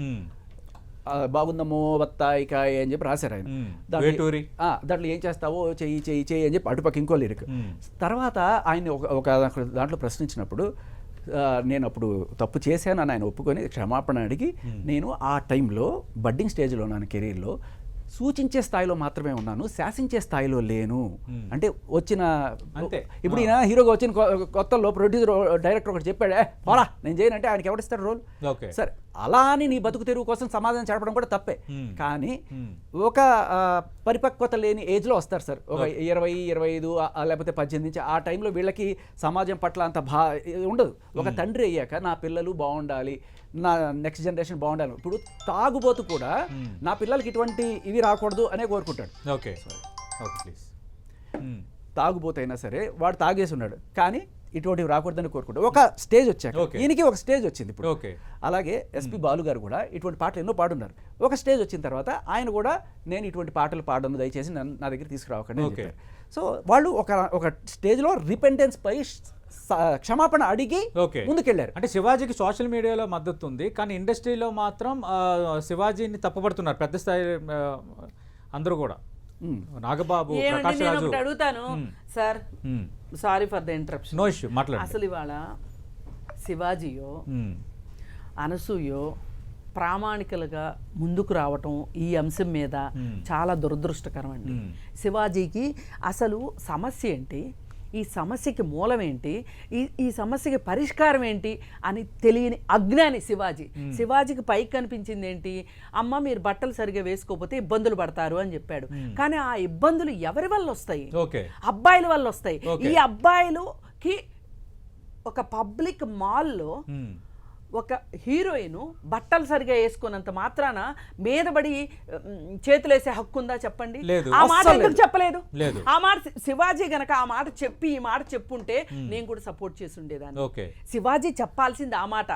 బాగుందమ్మో బత్తాయికాయ అని చెప్పి రాశారు ఆయన. దాంట్లో ఏం చేస్తావో చెయ్యి చెయ్యి చెయ్యి అని చెప్పి అటుపక్క ఇంకో లిరిక్. తర్వాత ఆయన ఒక దాంట్లో ప్రశ్నించినప్పుడు నేను అప్పుడు తప్పు చేశాను అని ఆయన ఒప్పుకొని క్షమాపణ అడిగి, నేను ఆ టైంలో బడ్డింగ్ స్టేజ్లో ఉన్నాను కెరీర్లో, సూచించే స్థాయిలో మాత్రమే ఉన్నాను, శాసించే స్థాయిలో లేను. అంటే వచ్చిన ఇప్పుడు ఈయన హీరోగా వచ్చిన కొత్తలో ప్రొడ్యూసర్ డైరెక్టర్ ఒకటి చెప్పాడే పోరా నేను చేయనంటే ఆయనకి ఎవరిస్తారు రోల్? సరే, అలా అని నీ బతుకు తెరువు కోసం సమాధానం చెప్పడం కూడా తప్పే. కానీ ఒక పరిపక్వత లేని ఏజ్లో వస్తారు సార్, ఒక 20-25 లేకపోతే 18 నుంచి ఆ టైంలో వీళ్ళకి సమాజం పట్ల అంత ఉండదు. ఒక తండ్రి అయ్యాక నా పిల్లలు బాగుండాలి, నా నెక్స్ట్ జనరేషన్ బాగుండాలి. ఇప్పుడు తాగుబోతు కూడా నా పిల్లలకి ఇటువంటి ఇవి రాకూడదు అనే కోరుకుంటాడు. తాగుబోతు అయినా సరే వాడు తాగేసి ఉన్నాడు కానీ ఇటువంటివి రాకూడదని కోరుకుంటాడు. ఒక స్టేజ్ వచ్చాక ఈయనకి ఒక స్టేజ్ వచ్చింది ఇప్పుడు. అలాగే ఎస్పి బాలు గారు కూడా ఇటువంటి పాటలు ఎన్నో పాడున్నారు. ఒక స్టేజ్ వచ్చిన తర్వాత ఆయన కూడా నేను ఇటువంటి పాటలు పాడను దయచేసి నా దగ్గర తీసుకురావకండి అని చెప్పారు. సో వాళ్ళు ఒక స్టేజ్లో రిపెంటెన్స్ పై క్షమాపణ అడిగి ముందుకెళ్లారు.
అంటే శివాజీకి సోషల్ మీడియాలో మద్దతు ఉంది కానీ ఇండస్ట్రీలో మాత్రం శివాజీని తప్పుపడుతున్నారు పెద్ద స్థాయి అందరూ కూడా. నాగబాబు, ప్రకాష్ రాజు.
అడుగుతాను sir, sorry for the interruption.
No issue, మాట్లాడండి.
అసలు ఇవాళ శివాజీయో అనసూయో ప్రామాణికలుగా ముందుకు రావటం ఈ అంశం మీద చాలా దురదృష్టకరం అండి. శివాజీకి అసలు సమస్య ఏంటి, ఈ సమస్యకి మూలం ఏంటి, ఈ సమస్యకి పరిష్కారం ఏంటి అని తెలియని అజ్ఞాని శివాజీ. శివాజీకి పైకి కనిపించింది ఏంటి, అమ్మ మీరు బట్టలు సరిగా వేసుకోకపోతే ఇబ్బందులు పడతారు అని చెప్పాడు. కానీ ఆ ఇబ్బందులు ఎవరి వల్ల వస్తాయి? అబ్బాయిల వల్ల వస్తాయి. ఈ అబ్బాయిలుకి ఒక పబ్లిక్ మాల్లో ఒక హీరోయిన్ బట్టలు సరిగా వేసుకున్నంత మాత్రాన మీదబడి చేతులేసే హక్కు ఉందా చెప్పండి? ఆ మాట ఎందుకు చెప్పలేదు? ఆ మాట శివాజీ గనక ఆ మాట చెప్పి ఈ మాట చెప్పుంటే నేను కూడా సపోర్ట్ చేసి ఉండేదాన్ని. శివాజీ చెప్పాల్సింది ఆ మాట.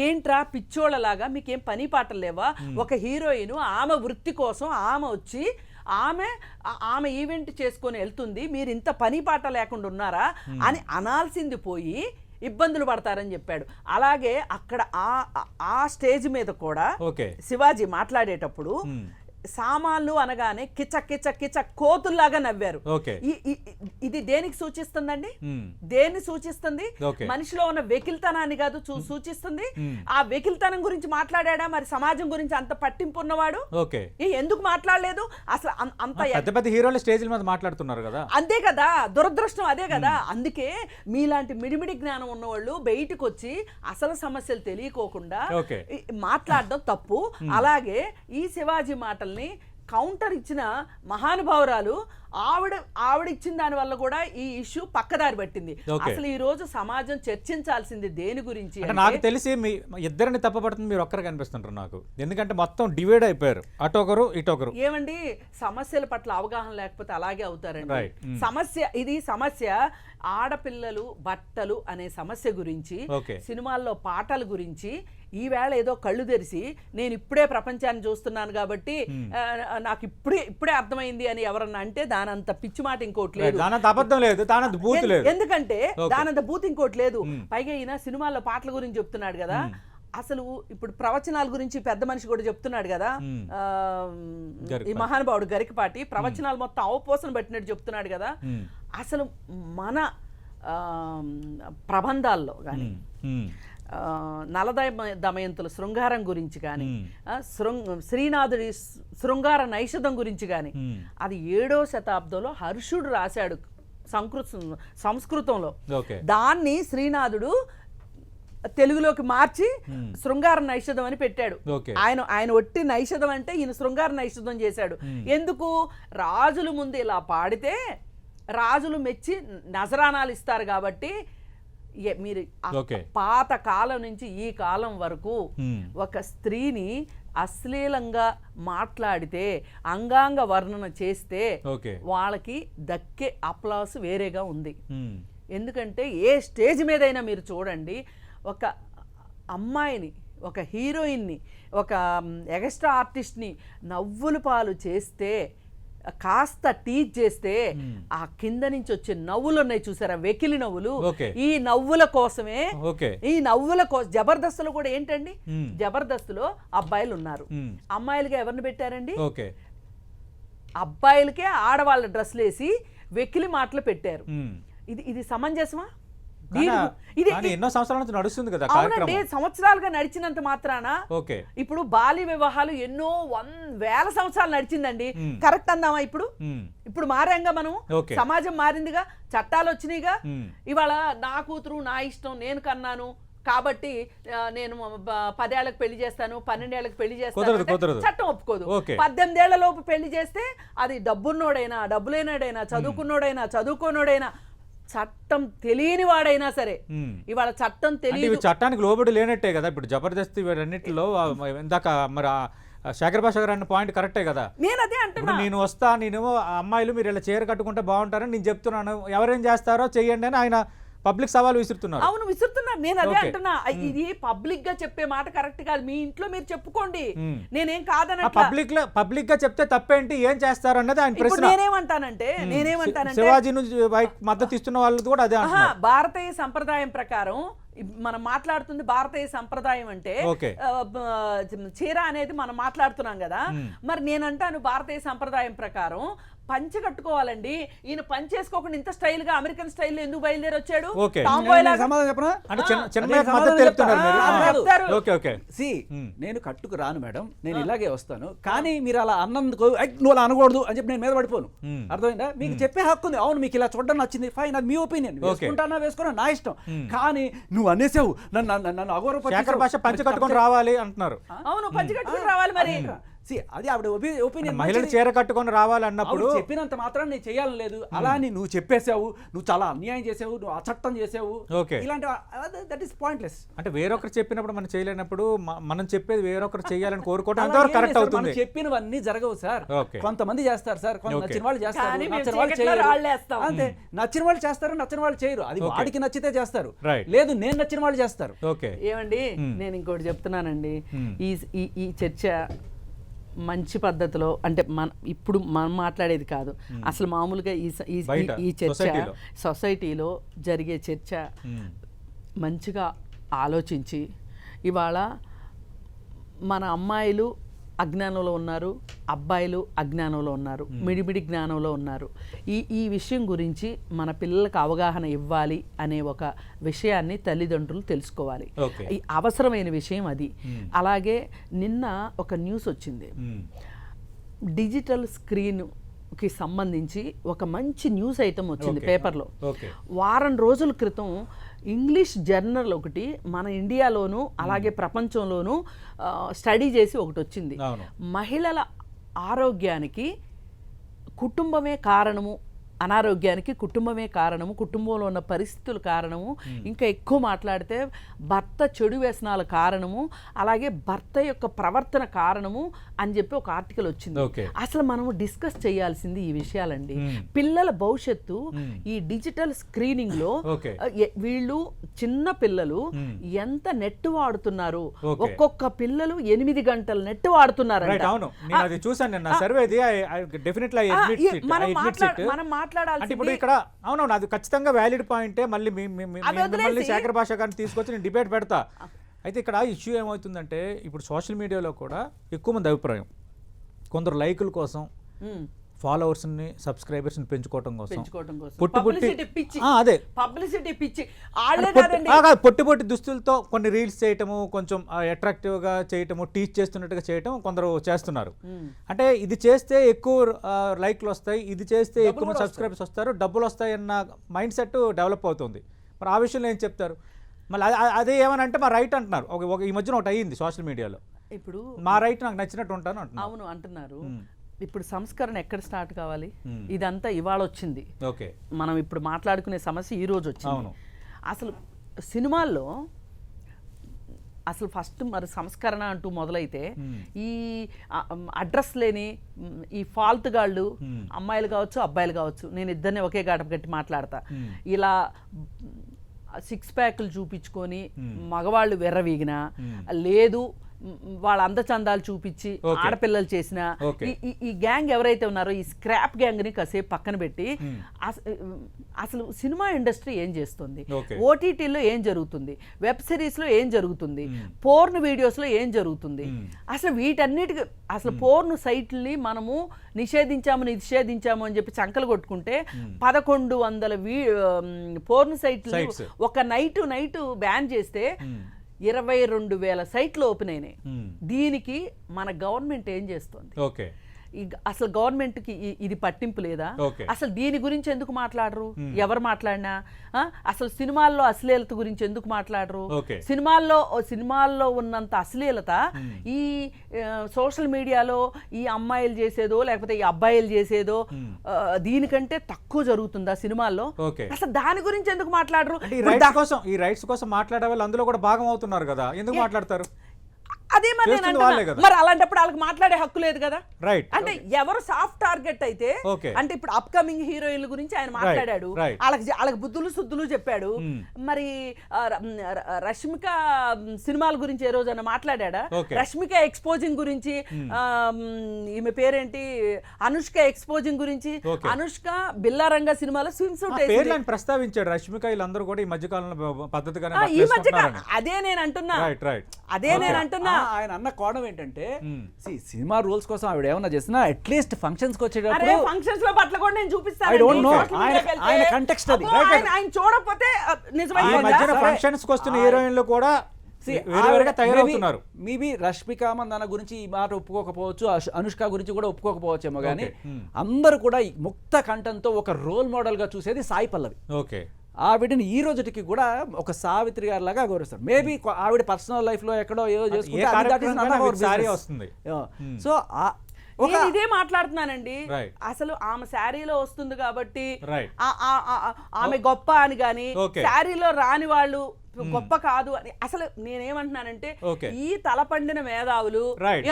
ఏంట్రా పిచ్చోళ్ళలాగా మీకేం పని పాటలు లేవా? ఒక హీరోయిన్ ఆమె వృత్తి కోసం ఆమె వచ్చి ఆమె ఈవెంట్ చేసుకొని వెళ్తుంది, మీరు ఇంత పని పాట లేకుండా ఉన్నారా అని అనాల్సింది పోయి ఇబ్బందులు పడతారని చెప్పాడు. అలాగే అక్కడ ఆ స్టేజ్ మీద కూడా శివాజీ మాట్లాడేటప్పుడు సామాన్లు అనగానే కిచ కిచ కిచ కోతుల్లాగా నవ్వారు. ఇది దేనికి సూచిస్తుందండి? దేన్ని సూచిస్తుంది? మనిషిలో ఉన్న వెకిల్తనాన్ని కాదు సూచిస్తుంది. ఆ వెకిల్తనం గురించి మాట్లాడా మరి సమాజం గురించి అంత పట్టింపు ఉన్నవాడు ఎందుకు మాట్లాడలేదు? అసలు అంత
పెద్ద పెద్ద హీరోల స్టేజ్ల మీద మాట్లాడుతున్నారు కదా.
అంతే కదా, దురదృష్టం అదే కదా. అందుకే మీలాంటి మిడిమిడి జ్ఞానం ఉన్నవాళ్ళు బయటకు వచ్చి అసలు సమస్యలు తెలియకోకుండా మాట్లాడడం తప్పు. అలాగే ఈ శివాజీ మాటల్ని కౌంటర్ ఇచ్చిన మహానుభావురాలు ఆవిడ ఇచ్చిన దాని వల్ల కూడా ఈ ఇష్యూ పక్కదారి పట్టింది. అసలు ఈ రోజు సమాజం చర్చించాల్సింది దేని గురించి?
నాకు తెలిసి మీ ఇద్దరిని తప్పపడుతుంది, మీరు ఒక్కరు కనిపిస్తుంటారు నాకు. ఎందుకంటే మొత్తం డివైడ్ అయిపోయారు, అటొకరు ఇటొకరు.
ఏమండి, సమస్యల పట్ల అవగాహన లేకపోతే అలాగే అవుతారండి. సమస్య ఆడపిల్లలు బట్టలు అనే సమస్య గురించి, సినిమాల్లో పాటల గురించి ఈవేళ ఏదో కళ్ళు తెరిచి నేను ఇప్పుడే ప్రపంచాన్ని చూస్తున్నాను కాబట్టి నాకు ఇప్పుడే అర్థమైంది అని ఎవరన్నా అంటే దానంత పిచ్చి మాట ఇంకోటి లేదు, ఎందుకంటే దానంత బూత్ ఇంకోటి లేదు. పైగా ఈయన సినిమాల్లో పాటల గురించి చెప్తున్నాడు కదా. అసలు ఇప్పుడు ప్రవచనాల గురించి పెద్ద మనిషి కూడా చెప్తున్నాడు కదా, ఈ మహానుభావుడు గరికపాటి ప్రవచనాలు మొత్తం అవపోసన పట్టినట్టు చెప్తున్నాడు కదా. అసలు మన ప్రబంధాల్లో కానీ దమయంతుల శృంగారం గురించి కానీ శ్రీనాథుడి శృంగార నైషధం గురించి కానీ అది 7వ శతాబ్దంలో హర్షుడు రాశాడు సంస్కృతంలో. దాన్ని శ్రీనాథుడు తెలుగులోకి మార్చి శృంగార నైషధం అని పెట్టాడు. ఆయన ఒట్టి నైషధం అంటే ఈయన శృంగార నైషధం చేశాడు. ఎందుకు? రాజుల ముందు ఇలా పాడితే రాజులు మెచ్చి నజరానాలు ఇస్తారు కాబట్టి. మీరు పాత కాలం నుంచి ఈ కాలం వరకు ఒక స్త్రీని అశ్లీలంగా మాట్లాడితే, అంగాంగ వర్ణన చేస్తే వాళ్ళకి దక్కే అప్లాస్ వేరేగా ఉంది. ఎందుకంటే ఏ స్టేజ్ మీదైనా మీరు చూడండి, ఒక అమ్మాయిని, ఒక హీరోయిన్ని, ఒక ఎక్స్ట్రా ఆర్టిస్ట్ని నవ్వుల పాలు చేస్తే, కాస్త టీచ్ చేస్తే ఆ కింద నుంచి వచ్చే నవ్వులు ఉన్నాయి చూసారా, వెకిలి నవ్వులు. ఈ నవ్వుల కోసమే జబర్దస్తులో కూడా ఏంటండి, జబర్దస్తులో అబ్బాయిలు ఉన్నారు, అమ్మాయిలుగా ఎవరిని పెట్టారండి? అబ్బాయిలకే ఆడవాళ్ళ డ్రెస్సులు వేసి వెకిలి మాటలు పెట్టారు. ఇది సమంజసమా?
ఎన్నో సంవత్సరాల నుంచి నడుస్తుంది కదా.
అవునండి, సంవత్సరాలుగా నడిచినంత మాత్రాన ఇప్పుడు బాల్య వివాహాలు ఎన్నో 1000 సంవత్సరాలు నడిచిందండి. కరెక్ట్ అందామా? ఇప్పుడు మారాంగా మనం, సమాజం మారిందిగా, చట్టాలు వచ్చినాయిగా. ఇవాళ నా కూతురు నా ఇష్టం, నేను కన్నాను కాబట్టి నేను 10 ఏళ్లకు పెళ్లి చేస్తాను, 12 ఏళ్లకు పెళ్లి చేస్తాను, చట్టం ఒప్పుకోదు. 18 ఏళ్ల లోపు పెళ్లి చేస్తే అది డబ్బున్నోడైనా, డబ్బులేనాడైనా, చదువుకున్నోడైనా, చదువుకోనోడైనా, చట్టం తెలియని వాడైనా సరే ఇవాళ చట్టం తెలియదు.
చట్టానికి లోబడి లేనట్టే కదా ఇప్పుడు జబర్దస్త్ వీటన్నిటిలో. ఇందాక మరి శేఖర్ భాష గారు అన్న పాయింట్ కరెక్టే కదా.
నేను అదే అంటున్నా,
నేను వస్తా, నేను అమ్మాయిలు మీరు ఇలా చీర కట్టుకుంటే బాగుంటారని నేను చెప్తున్నాను, ఎవరేం చేస్తారో చెయ్యండి అని ఆయన పబ్లిక్ సవాలు విసురుతున్నారు.
అవును, విసురుతున్నారు. నేను అదే అంటున్నా, ఇది పబ్లిక్ గా చెప్పే మాట కరెక్ట్ కాదు. మీ ఇంట్లో మీరు చెప్పుకోండి, నేనేం కాదన్న.
పబ్లిక్ గా చెప్తే తప్పేంటి, ఏం చేస్తారు అన్నది ఆయన ప్రశ్న.
నేనేమంటానంటే
శివాజీ నుంచి మద్దతు ఇస్తున్న వాళ్ళు కూడా అదే అంటున్నారు.
భారతీయ సంప్రదాయం ప్రకారం మనం మాట్లాడుతుంది భారతీయ సంప్రదాయం అంటే చీర అనేది మనం మాట్లాడుతున్నాం కదా. మరి నేనంటాను భారతీయ సంప్రదాయం ప్రకారం పంచె కట్టుకోవాలండి. ఈయన పంచె వేసుకోకుండా ఇంత స్టైల్ గా అమెరికన్ స్టైల్ ఎందుకు బయలుదేరి వచ్చాడు?
నేను కట్టుకు రాను మేడం, నేను ఇలాగే వస్తాను, కానీ మీరు అలా అన్నందుకు నువ్వు అలా అనకూడదు అని చెప్పి నేను మీద పడిపోను. అర్థమైందా? మీకు చెప్పే హక్కు ఉంది. అవును, మీకు ఇలా చూడడం నచ్చింది, ఫైన్, అది మీ ఒపీనియన్, వేసుకుంటానా వేసుకున్నా నా ఇష్టం. కానీ నువ్వు అనేసావు నన్ను అగౌరవ
పంచె కట్టుకొని రావాలి అంటున్నారు.
అవును, పంచె కట్టుకొని రావాలి. మరి
అది ఆవిడ ఒపీనియన్.
మహిళలు చీర కట్టుకొని రావాలి అన్నప్పుడు
చెప్పినంత మాత్రం నేను చేయాలని లేదు. అలా నువ్వు చెప్పేసావు, నువ్వు చాలా అన్యాయం చేసావు, నువ్వు అచట్టం చేసావు, ఇలాంటి దట్ ఈస్ పాయింట్లెస్.
అంటే వేరొకరు చెప్పినప్పుడు మనం చేయలేనప్పుడు మనం చెప్పేది వేరొకరు చేయాలని కోరుకోవడం ఎంతవరకు కరెక్ట్ అవుతుంది?
చెప్పినవన్నీ జరగవు సార్. కొంతమంది చేస్తారు సార్, నచ్చిన వాళ్ళు చేస్తారు, నచ్చిన వాళ్ళు చేయరు. అంతే, నచ్చిన వాళ్ళు చేస్తారు, నచ్చిన వాళ్ళు చేయరు. అది వాడికి నచ్చితే చేస్తారు, లేదు నేను నచ్చిన వాళ్ళు చేస్తారు.
ఏమండి, నేను ఇంకోటి చెప్తున్నానండి, ఈ చర్చ మంచి పద్ధతిలో అంటే ఇప్పుడు మనం మాట్లాడేది కాదు, అసలు మామూలుగా ఈ చర్చ సొసైటీలో జరిగే చర్చ మంచిగా ఆలోచించి ఇవాళ మన అమ్మాయిలు అజ్ఞానంలో ఉన్నారు, అబ్బాయిలు అజ్ఞానంలో ఉన్నారు, మిడిమిడి జ్ఞానంలో ఉన్నారు. ఈ విషయం గురించి మన పిల్లలకు అవగాహన ఇవ్వాలి అనే ఒక విషయాన్ని తల్లిదండ్రులు తెలుసుకోవాలి. ఈ అవసరమైన విషయం అది. అలాగే నిన్న ఒక న్యూస్ వచ్చింది, డిజిటల్ స్క్రీన్కి సంబంధించి ఒక మంచి న్యూస్ ఐటమ్ వచ్చింది పేపర్లో. వారం రోజుల క్రితం ఇంగ్లీష్ జర్నల్ ఒకటి మన ఇండియాలోను అలాగే ప్రపంచంలోనూ స్టడీ చేసి ఒకటి వచ్చింది. మహిళల ఆరోగ్యానికి కుటుంబమే కారణము, అనారోగ్యానికి కుటుంబమే కారణము, కుటుంబంలో ఉన్న పరిస్థితుల కారణము, ఇంకా ఎక్కువ మాట్లాడితే భర్త చెడు వ్యసనాల కారణము, అలాగే భర్త యొక్క ప్రవర్తన కారణము అని చెప్పి ఒక ఆర్టికల్ వచ్చింది. అసలు మనము డిస్కస్ చేయాల్సింది ఈ విషయాలండి. పిల్లల భవిష్యత్తు ఈ డిజిటల్ స్క్రీనింగ్ లో వీళ్ళు చిన్న పిల్లలు ఎంత నెట్ వాడుతున్నారు, ఒక్కొక్క పిల్లలు 8 గంటలు నెట్ వాడుతున్నారు.
అంటే ఇప్పుడు ఇక్కడ అవునవును అది ఖచ్చితంగా వ్యాలిడ్ పాయింటే. మళ్ళీ మళ్ళీ శేఖర్ భాష గారిని తీసుకొచ్చి నేను డిబేట్ పెడతా. అయితే ఇక్కడ ఇష్యూ ఏమవుతుందంటే ఇప్పుడు సోషల్ మీడియాలో కూడా ఎక్కువ మంది అభిప్రాయం, కొందరు లైకుల కోసం ఫాలోవర్స్ని సబ్స్క్రైబర్స్ని పెంచుకోవటం కోసం పొట్టి పొట్టి దుస్తులతో కొన్ని రీల్స్ చేయటము, కొంచెం అట్రాక్టివ్గా చేయటము, టీచ్ చేస్తున్నట్టుగా చేయటం కొందరు చేస్తున్నారు. అంటే ఇది చేస్తే ఎక్కువ లైక్లు వస్తాయి, ఇది చేస్తే ఎక్కువ సబ్స్క్రైబర్స్ వస్తారు, డబ్బులు వస్తాయి అన్న మైండ్ సెట్ డెవలప్ అవుతుంది. మరి ఆ విషయంలో ఏం చెప్తారు? మళ్ళీ అదే ఏమని అంటే మా రైట్ అంటున్నారు. ఈ మధ్యన ఒకటి అయ్యింది సోషల్ మీడియాలో, ఇప్పుడు మా రైట్ నాకు నచ్చినట్టు ఉంటాను అంటున్నారు.
అవును అంటున్నారు. ఇప్పుడు సంస్కరణ ఎక్కడ స్టార్ట్ కావాలి? ఇదంతా ఇవాళ వచ్చింది, మనం ఇప్పుడు మాట్లాడుకునే సమస్య ఈ రోజు వచ్చింది. అసలు సినిమాల్లో అసలు ఫస్ట్ మరి సంస్కరణ అంటూ మొదలైతే ఈ అడ్రస్ లేని ఈ ఫాల్ట్ గాళ్ళు, అమ్మాయిలు కావచ్చు అబ్బాయిలు కావచ్చు, నేను ఇద్దరిని ఒకే గడప గట్టి మాట్లాడతా, ఇలా 6 ప్యాక్లు చూపించుకొని మగవాళ్ళు వెర్రవీగినా లేదు, వాళ్ళ అందచందాలు చూపించి ఆడపిల్లలు చేసిన ఈ గ్యాంగ్ ఎవరైతే ఉన్నారో ఈ స్క్రాప్ గ్యాంగ్ ని కాసేపు పక్కన పెట్టి అసలు సినిమా ఇండస్ట్రీ ఏం చేస్తుంది, ఓటీటీలో ఏం జరుగుతుంది, వెబ్ సిరీస్ లో ఏం జరుగుతుంది, పోర్న్ వీడియోస్ లో ఏం జరుగుతుంది, అసలు వీటన్నిటికి అసలు పోర్న్ సైట్లని మనము నిషేధించాము అని చెప్పి చంకలు కొట్టుకుంటే 1100 పోర్న్ సైట్లు ఒక నైట్ బ్యాన్ చేస్తే 22,000 సైట్లు ఓపెన్ అయినాయి. దీనికి మన గవర్నమెంట్ ఏం చేస్తుంది? అసలు గవర్నమెంట్కి ఇది పట్టింపు లేదా? అసలు దీని గురించి ఎందుకు మాట్లాడరు? ఎవరు మాట్లాడినా అసలు సినిమాల్లో అశ్లీలత గురించి ఎందుకు మాట్లాడరు? సినిమాల్లో ఉన్నంత అశ్లీలత ఈ సోషల్ మీడియాలో ఈ అమ్మాయిలు చేసేదో లేకపోతే ఈ అబ్బాయిలు చేసేదో దీనికంటే తక్కువ జరుగుతుందా సినిమాల్లో? అసలు దాని గురించి ఎందుకు మాట్లాడరు?
ఈ రైట్స్ కోసం మాట్లాడే వాళ్ళు అందులో కూడా భాగం అవుతున్నారు కదా, ఎందుకు మాట్లాడతారు?
అదే మరి మరి అలాంటప్పుడు వాళ్ళకి మాట్లాడే హక్కు లేదు కదా. అంటే ఎవరు సాఫ్ట్ టార్గెట్ అయితే, అంటే ఇప్పుడు అప్ కమింగ్ హీరోయిన్ల గురించి ఆయన మాట్లాడాడు, వాళ్ళకి బుద్ధులు సుద్దులు చెప్పాడు. మరి రష్మిక సినిమాల గురించి ఏ రోజైనా మాట్లాడా? రష్మిక ఎక్స్పోజింగ్ గురించి, ఈమె పేరేంటి అనుష్క ఎక్స్పోజింగ్ గురించి, అనుష్క బిల్లారంగ సినిమాలో స్విమ్ సూట్
ప్రస్తావించాడు. రష్మిక వీళ్ళందరూ కూడా ఈ మధ్య కాలంలో పద్ధతిగా
ఈ మధ్య అదే నేను అంటున్నా.
ఆయన అన్న కోణం ఏంటంటే సినిమా రూల్స్ కోసం ఆవిడ ఏమన్నా చేసినా అట్లీస్ట్ ఫంక్షన్స్ కి వచ్చేటప్పుడు
ఫంక్షన్స్ లో బట్టలు కూడా నేను చూపిస్తాను.
ఐ డోంట్ నో ఆయన కంటెక్స్ట్ అది.
ఆయన చూడకపోతే నిజమైన
ఈ మధ్యన ఫంక్షన్స్ కి వస్తున్న హీరోయిన్లు కూడా తయారవుతున్నారు.
మేబీ రష్మిక మందన గురించి ఈ మాట ఒప్పుకోకపోవచ్చు, అనుష్క గురించి కూడా ఒప్పుకోకపోవచ్చేమో, కానీ అందరూ కూడా ముక్త కంఠంతో ఒక రోల్ మోడల్ గా చూసేది సాయి పల్లవి. ఆవిడని ఈ రోజుకి కూడా ఒక సావిత్రి గారి లాగా గౌరవిస్తారు. మేబీ ఆవిడ పర్సనల్ లైఫ్ లో ఎక్కడో ఏదో చేసుకుంటే. సో
ఇదే మాట్లాడుతున్నానండి. అసలు ఆమె శారీలో వస్తుంది కాబట్టి ఆమె గొప్ప అని గాని, శారీలో రాని వాళ్ళు గొప్ప కాదు అని అసలు నేనేమంటున్నానంటే
Okay.
ఈ తలపండిన మేధావులు
Right.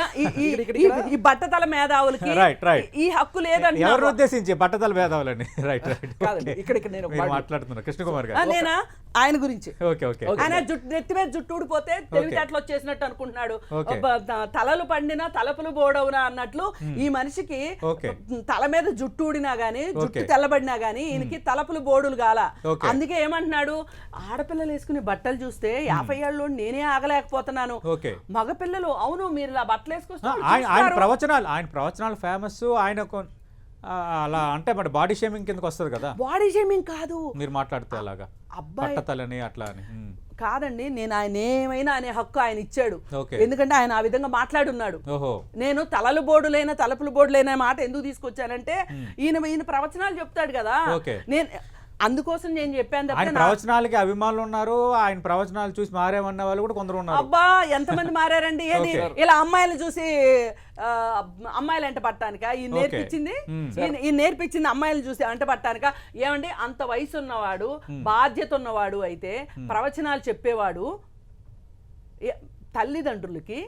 ఈ బట్టతల మేధావులకి
Right.
ఈ హక్కు లేదంటే
ఎవరు ఉద్దేశించి బట్టతల భేదాలని రైట్
కాదండి, ఇక్కడ నేను
మీరు మాట్లాడుతున్నారు కృష్ణకుమార్ గారు.
నేనా ఆయన గురించి
ఓకే ఓకే
ఆయన నెత్తి మీద జుట్టు ఊడిపోతే తెలివితేటలు వచ్చేసినట్టు అనుకుంటున్నాడు.
Okay.
తలలు పండినా తలపులు బోడవునా అన్నట్లు ఈ మనిషికి
Okay.
తల మీద జుట్టు ఊడినా గానీ జుట్టు
Okay.
తెల్లబడినా గానీ ఈయనకి తలపులు బోడులు గాల.
Okay.
అందుకే ఏమంటున్నాడు, ఆడపిల్లలు వేసుకునే బట్టలు చూస్తే 50 ఏళ్ళలో నేనే ఆగలేకపోతున్నాను.
ఓకే.
మగపిల్లలు అవును మీరు ఇలా బట్టలు
ఆయన ప్రవచనాలు ఫేమస్. ఆయన అలా అంటే మరి బాడీ షేమింగ్ కిందకి వస్తుంది కదా,
బాడీ షేమింగ్ కాదు
మీరు మాట్లాడితే అలాగా
అబ్బాయి
పట్టతలని అట్లా అని.
కాదండి, నేను ఆయన ఏమైనా అనే హక్కు ఆయన ఇచ్చాడు.
Okay.
ఎందుకంటే ఆయన ఆ విధంగా మాట్లాడున్నాడు.
ఓహో.
నేను తలలు బోర్డులైన తలుపులు బోర్డులైన మాట ఎందుకు తీసుకొచ్చానంటే ఈయన ప్రవచనాలు చెప్తాడు కదా,
Okay.
నేను అందుకోసం నేను చెప్పాను
ఆయన
తప్ప
ప్రవచనాలకి అభిమానులు ఉన్నారు, ఆయన ప్రవచనాలు చూసి మారేమన్న వాళ్ళు కూడా కొందరు ఉన్నారు.
అబ్బా ఎంతమంది మారారండి. ఏది ఇలా అమ్మాయిలు చూసి అమ్మాయిలు ఎంట పట్టానిక ఈ నేర్పించింది, ఈ నేర్పించింది అమ్మాయిలు చూసి అంట పట్టానిక. ఏమండి అంత వయసు ఉన్నవాడు బాధ్యత ఉన్నవాడు అయితే ప్రవచనాలు చెప్పేవాడు తల్లిదండ్రులకి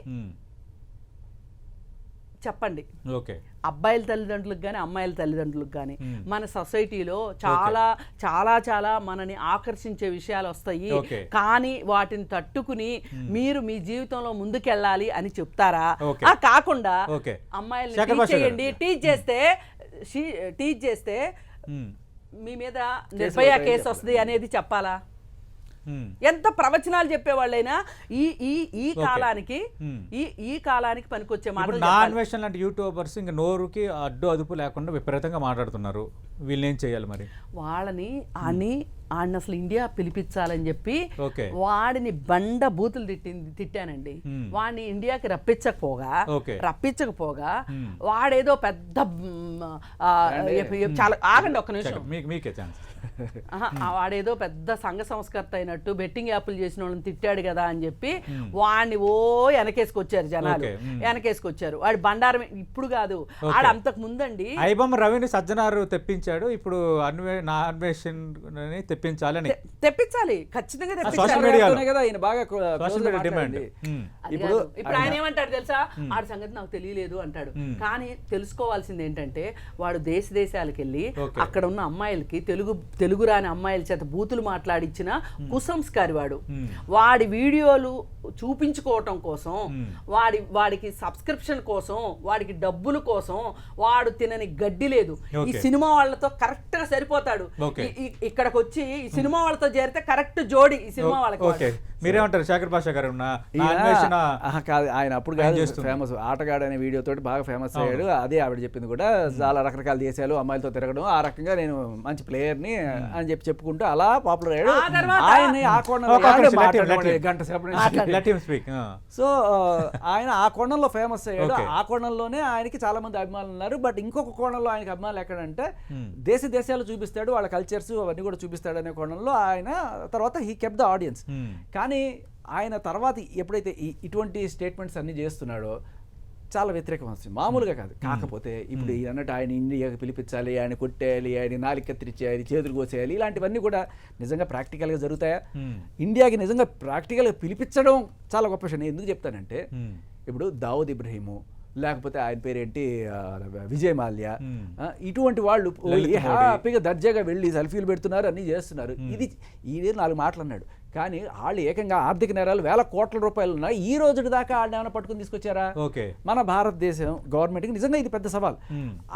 చెప్పండి.
ఓకే.
అబ్బాయిల తల్లిదండ్రులకు కానీ అమ్మాయిల తల్లిదండ్రులకు కానీ మన సొసైటీలో చాలా చాలా చాలా మనని ఆకర్షించే విషయాలు వస్తాయి. కానీ వాటిని తట్టుకుని మీరు మీ జీవితంలో ముందుకెళ్ళాలి అని చెప్తారా? కాకుండా అమ్మాయిల్ని టీచ్ చేయండి, టీచ్ చేస్తే మీ మీద నిర్భయ కేసు వస్తుంది అనేది చెప్పాలా? ఎంత ప్రవచనాలు చెప్పేవాళ్ళైనా ఈ కాలానికి ఈ కాలానికి పనికొచ్చే మాటలు.
నా అన్వేషణ లాంటి యూట్యూబర్స్ ఇంకా నోరుకి అదుపు లేకుండా విపరీతంగా మాట్లాడుతున్నారు. వీళ్ళు ఏం చేయాలి మరి? వాళ్ళని
అసలు ఇండియా పిలిపించాలని చెప్పి వాడిని బండ బూతులు తిట్టానండి. వాడిని ఇండియాకి రప్పించకపోగా వాడేదో పెద్ద చాలా ఆగండి ఒక్క నిమిషం,
మీకే ఛాన్స్.
వాడేదో పెద్ద సంఘ సంస్కర్త అయినట్టు బెట్టింగ్ యాప్లు చేసిన వాళ్ళని తిట్టాడు కదా అని చెప్పి వాడిని వెనకేసుకొచ్చారు జనాలు, వెనకేసుకొచ్చారు. వాడి బండారం ఇప్పుడు కాదు, ఆడ అంతకు ముందండి
ఐబొమ్మ రవిని సజ్జనారు తెప్పించాడు. ఇప్పుడు అన్వేషణ తెప్పించాలి, ఖచ్చితంగా
ఇప్పుడు ఆయన ఏమంటాడు తెలుసా, ఆడి సంగతి నాకు తెలియలేదు అంటాడు. కానీ తెలుసుకోవాల్సింది ఏంటంటే వాడు దేశాలకు వెళ్ళి అక్కడ ఉన్న అమ్మాయిలకి తెలుగు రాని అమ్మాయిల చేత బూతులు మాట్లాడిచ్చిన కుసంస్కారి వాడి వీడియోలు చూపించుకోవటం కోసం, వాడికి సబ్స్క్రిప్షన్ కోసం, వాడికి డబ్బుల కోసం వాడు తినని గడ్డి లేదు. ఈ సినిమా వాళ్ళతో కరెక్ట్ గా సరిపోతాడు. ఇక్కడికి వచ్చి ఈ సినిమా వాళ్ళతో చేరితే కరెక్ట్ జోడి ఈ సినిమా వాళ్ళకి.
మీరేమంటారు శేఖర్ భాష గారు?
ఆయన అప్పుడు కాదు ఫేమస్, ఆటగాడు అనే వీడియో తోటి బాగా ఫేమస్ అయ్యాడు. అదే ఆవిడ చెప్పింది కూడా, చాలా రకరకాల దేశాలు అమ్మాయిలతో తిరగడం, ఆ రకంగా నేను మంచి ప్లేయర్ ని అని చెప్పుకుంటూ అలా పాపులర్ అయ్యాడు. ఆయన ఆ సో ఆయన ఆ కోణంలో ఫేమస్ అయ్యాడు. ఆ కోణంలోనే ఆయనకి చాలా మంది అభిమానులు ఉన్నారు. బట్ ఇంకొక కోణంలో ఆయనకి అభిమానులు ఎక్కడంటే దేశాలు చూపిస్తాడు, వాళ్ళ కల్చర్స్ అవన్నీ కూడా చూపిస్తాడు అనే కోణంలో ఆయన తర్వాత హీ కెప్ట్ ద ఆడియన్స్. కానీ ఆయన తర్వాత ఎప్పుడైతే ఇటువంటి స్టేట్మెంట్స్ అన్ని చేస్తున్నాడో చాలా వ్యతిరేకం వస్తుంది, మామూలుగా కాదు. కాకపోతే ఇప్పుడు అన్నట్టు ఆయన ఇండియాకి పిలిపించాలి, ఆయన కొట్టేయాలి, ఆయన నాలుగు కత్తిరించేయాలి, చేతులు కోసేయాలి, ఇలాంటివన్నీ కూడా నిజంగా ప్రాక్టికల్గా జరుగుతాయా? ఇండియాకి నిజంగా ప్రాక్టికల్గా పిలిపించడం చాలా గొప్ప విషయం. ఎందుకు చెప్తానంటే ఇప్పుడు దావుద్ ఇబ్రహీము, లేకపోతే ఆయన పేరేంటి విజయ్ మాల్యా, ఇటువంటి వాళ్ళు హ్యాపీగా దర్జాగా వెళ్ళి సెల్ఫీలు పెడుతున్నారు, అన్నీ చేస్తున్నారు. ఇది 4 మాటలు అన్నాడు. కానీ వాళ్ళు ఏకంగా ఆర్థిక నేరాలు వేల కోట్ల రూపాయలు ఉన్నాయి. ఈ రోజు దాకా వాళ్ళు ఏమైనా పట్టుకుని తీసుకొచ్చారా? మన భారతదేశం గవర్నమెంట్కి నిజంగా ఇది పెద్ద సవాల్.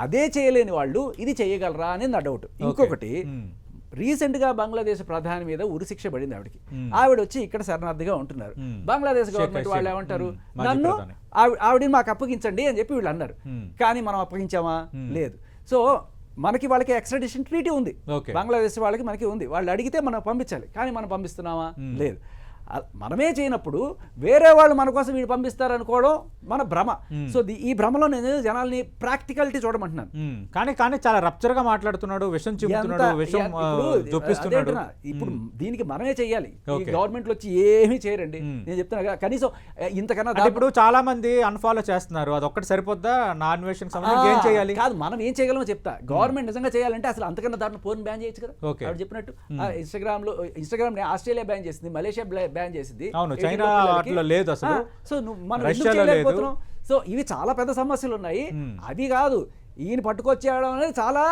అదే చేయలేని వాళ్ళు ఇది చేయగలరా అనేది నా డౌట్. ఇంకొకటి, రీసెంట్ గా బంగ్లాదేశ్ ప్రధాని మీద ఉరిశిక్ష పడింది ఆవిడకి. ఆవిడ వచ్చి ఇక్కడ శరణార్థిగా ఉంటున్నారు. బంగ్లాదేశ్ గవర్నమెంట్ వాళ్ళు ఏమంటారు, నన్ను ఆవిడని మాకు అప్పగించండి అని చెప్పి వీళ్ళు అన్నారు. కానీ మనం అప్పగించామా? లేదు. సో మనకి వాళ్ళకి ఎక్స్ట్రాడిషన్ ట్రీటీ ఉంది, బంగ్లాదేశ్ వాళ్ళకి మనకి ఉంది. వాళ్ళు అడిగితే మనం పంపించాలి, కానీ మనం పంపిస్తున్నామా? లేదు. మనమే చేయనప్పుడు వేరే వాళ్ళు మన కోసం వీడు పంపిస్తారు అనుకోవడం మన భ్రమ. సో ఈ భ్రమలో నేను జనాల్ని ప్రాక్టికాలిటీ చూడమంటున్నాను.
కానీ కానీ చాలా రప్చర్ గా మాట్లాడుతున్నాడు, విషం చెబుతున్నాడు, విషం చూపిస్తున్నాడు.
ఇప్పుడు దీనికి మనమే చెయ్యాలి. ఈ గవర్నమెంట్ వచ్చి ఏమీ చేయరండి. నేను చెప్తున్నా కదా, కనీసం ఇంతకన్నా
ఇప్పుడు చాలా మంది అన్ఫాలో చేస్తున్నారు, అది ఒక్కటి సరిపోద్దా? నా అన్వేషణ సంబంధించి ఏం చేయాలి?
కాదు, మనం ఏం చేయగలమో చెప్తా. గవర్నమెంట్ నిజంగా చేయాలంటే అసలు అంతకన్నా దాంట్లో ఫోన్ బ్యాన్ చేయొచ్చు కదా. ఆవిడ చెప్పినట్టు ఇన్స్టాగ్రామ్ ఆస్ట్రేలియా బ్యాన్ చేసింది, మలేషియా బ్యాన్ చేసింది,
అవును, చైనా అట్లా లేదు అసలు,
సో మనం ఎందుకు చేయలేకపోతున్నాం? సో ఇవి చాలా పెద్ద సమస్యలు ఉన్నాయి. అవి కాదు, ఈయన పట్టుకొచ్చేయడం అనేది చాలా,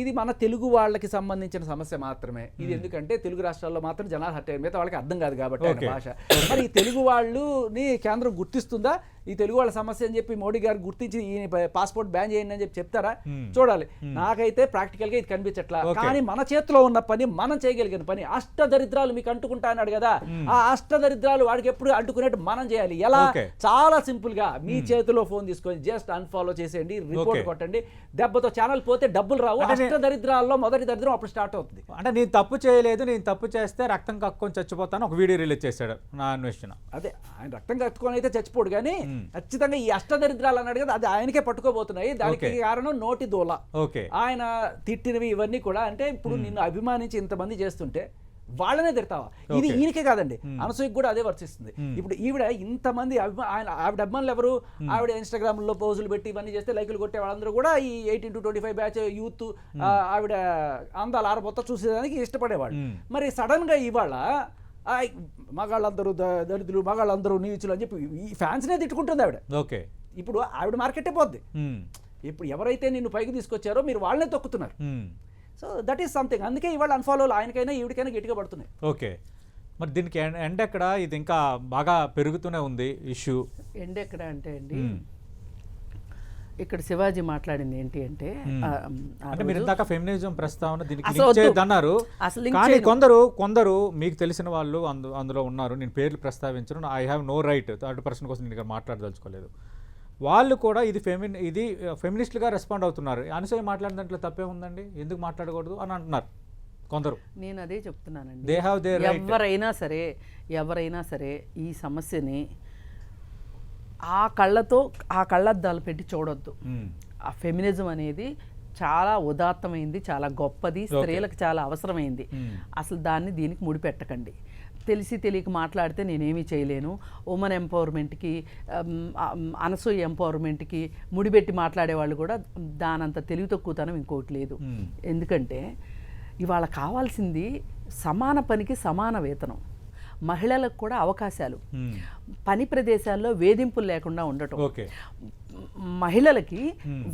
ఇది మన తెలుగు వాళ్ళకి సంబంధించిన సమస్య మాత్రమే ఇది. ఎందుకంటే తెలుగు రాష్ట్రాల్లో మాత్రం జనాలు హట్ అయ్యారు, మిగతా వాళ్ళకి అర్థం కాదు కాబట్టి ఆయన భాష. మరి ఈ తెలుగు వాళ్ళని కేంద్రం గుర్తిస్తుందా? ఈ తెలుగు వాళ్ళ సమస్య అని చెప్పి మోడీ గారు గుర్తించి ఈయన పాస్పోర్ట్ బ్యాన్ చేయండి అని చెప్పి చెప్తారా? చూడాలి. నాకైతే ప్రాక్టికల్ గా ఇది కనిపించట్లా. కానీ మన చేతిలో ఉన్న పని, మనం చేయగలిగిన పని, అష్టదరిద్రాలు మీకు అంటుకుంటా అన్నాడు కదా, ఆ అష్టదరిద్రాలు వాడికి ఎప్పుడు అంటుకునేట్టు మనం చేయాలి. ఎలా? చాలా సింపుల్ గా మీ చేతిలో ఫోన్ తీసుకొని జస్ట్ అన్ఫాలో చేసేయండి, రిపోర్ట్ కొట్టండి. దెబ్బతో ఛానల్ పోతే డబ్బులు రావు. అష్టదరిద్రాల్లో మొదటి దరిద్రం అప్పుడు స్టార్ట్ అవుతుంది.
అంటే నేను తప్పు చేయలేదు, నేను తప్పు చేస్తే రక్తం కక్కుని చచ్చిపోతాను ఒక వీడియో రిలీజ్ చేశాడు నా అన్వేషణ.
అదే, ఆయన రక్తం కట్టుకొని అయితే చచ్చిపోడు, కానీ ఖచ్చితంగా ఈ అష్టదరిద్రాలు అన్నాడు కదా, అది ఆయనకే పట్టుకోబోతున్నాయి. దానికి కారణం నోటి దోల. ఆయన తిట్టినవి ఇవన్నీ కూడా. అంటే ఇప్పుడు నిన్ను అభిమానించి ఇంతమంది చేస్తుంటే వాళ్ళనే తిడతావా? ఇది ఈయనకే కాదండి, అనసూయకి కూడా అదే వర్తిస్తుంది. ఇప్పుడు ఈవిడ ఇంతమంది ఆవిడ అభిమానులు ఎవరు? ఆవిడ ఇన్స్టాగ్రామ్ లో పోజులు పెట్టి ఇవన్నీ చేస్తే లైకులు కొట్టే వాళ్ళందరూ కూడా ఈ 18 to 25 బ్యాచ్ యూత్ ఆవిడ అందాలు ఆరబోత చూసేదానికి ఇష్టపడేవాళ్ళు. మరి సడన్ గా ఇవాళ మగాళ్ళందరూ దళితులు, మగాళ్ళందరూ నీచులు అని చెప్పి ఈ ఫ్యాన్స్నే తిట్టుకుంటుంది ఆవిడ.
ఓకే,
ఇప్పుడు ఆవిడ మార్కెటే పోద్ది. ఇప్పుడు ఎవరైతే నిన్ను పైకి తీసుకొచ్చారో మీరు వాళ్ళనే తొక్కుతున్నారు. So that is something. అందుకే ఇవాళ అన్ఫాలోలు ఆయనకైనా ఈవిడికైనా గట్టిగా పడుతున్నాయి.
ఓకే, మరి దీనికి ఎండ్ ఎక్కడ? ఇది ఇంకా బాగా పెరుగుతూనే ఉంది ఇష్యూ.
ఎండ్ ఎక్కడ అంటే అండి, ఇక్కడ శివాజీ మాట్లాడింది ఏంటి అంటే,
అంటే మీరు ఇందాక ఫెమినిజం ప్రస్తావన దీనికి లింక్ చేయొద్దన్నారు, కానీ కొందరు మీకు తెలిసిన వాళ్ళు అందులో ఉన్నారు. నేను పేర్లు ప్రస్తావించను, I have no right, third person కోసం నేను ఇక్కడ మాట్లాడదలుచుకోలేదు. వాళ్ళు కూడా ఇది ఫెమినిస్టులుగా రెస్పాండ్ అవుతున్నారు. అనసూయ మాట్లాడిన దాంట్లో తప్పే ఉందండి, ఎందుకు మాట్లాడకూడదు అని అంటున్నారు కొందరు.
నేను అదే చెప్తున్నానండి,
దే హ్యావ్ దేర్ రైట్.
ఎవరైనా సరే ఈ సమస్యని ఆ కళ్ళద్దాలు పెట్టి చూడొద్దు. ఆ ఫెమినిజం అనేది చాలా ఉదాత్తమైంది, చాలా గొప్పది, స్త్రీలకు చాలా అవసరమైంది. అసలు దాన్ని దీనికి ముడిపెట్టకండి. తెలిసి తెలియక మాట్లాడితే నేనేమీ చేయలేను. ఉమెన్ ఎంపవర్మెంట్కి, అనసూయ ఎంపవర్మెంట్కి ముడిపెట్టి మాట్లాడేవాళ్ళు కూడా దానంత తెలివి తక్కువతనం ఇంకోటి లేదు. ఎందుకంటే ఇవాళ కావాల్సింది సమాన పనికి సమాన వేతనం, మహిళలకు కూడా అవకాశాలు, పని ప్రదేశాల్లో వేధింపులు లేకుండా ఉండటం, మహిళలకి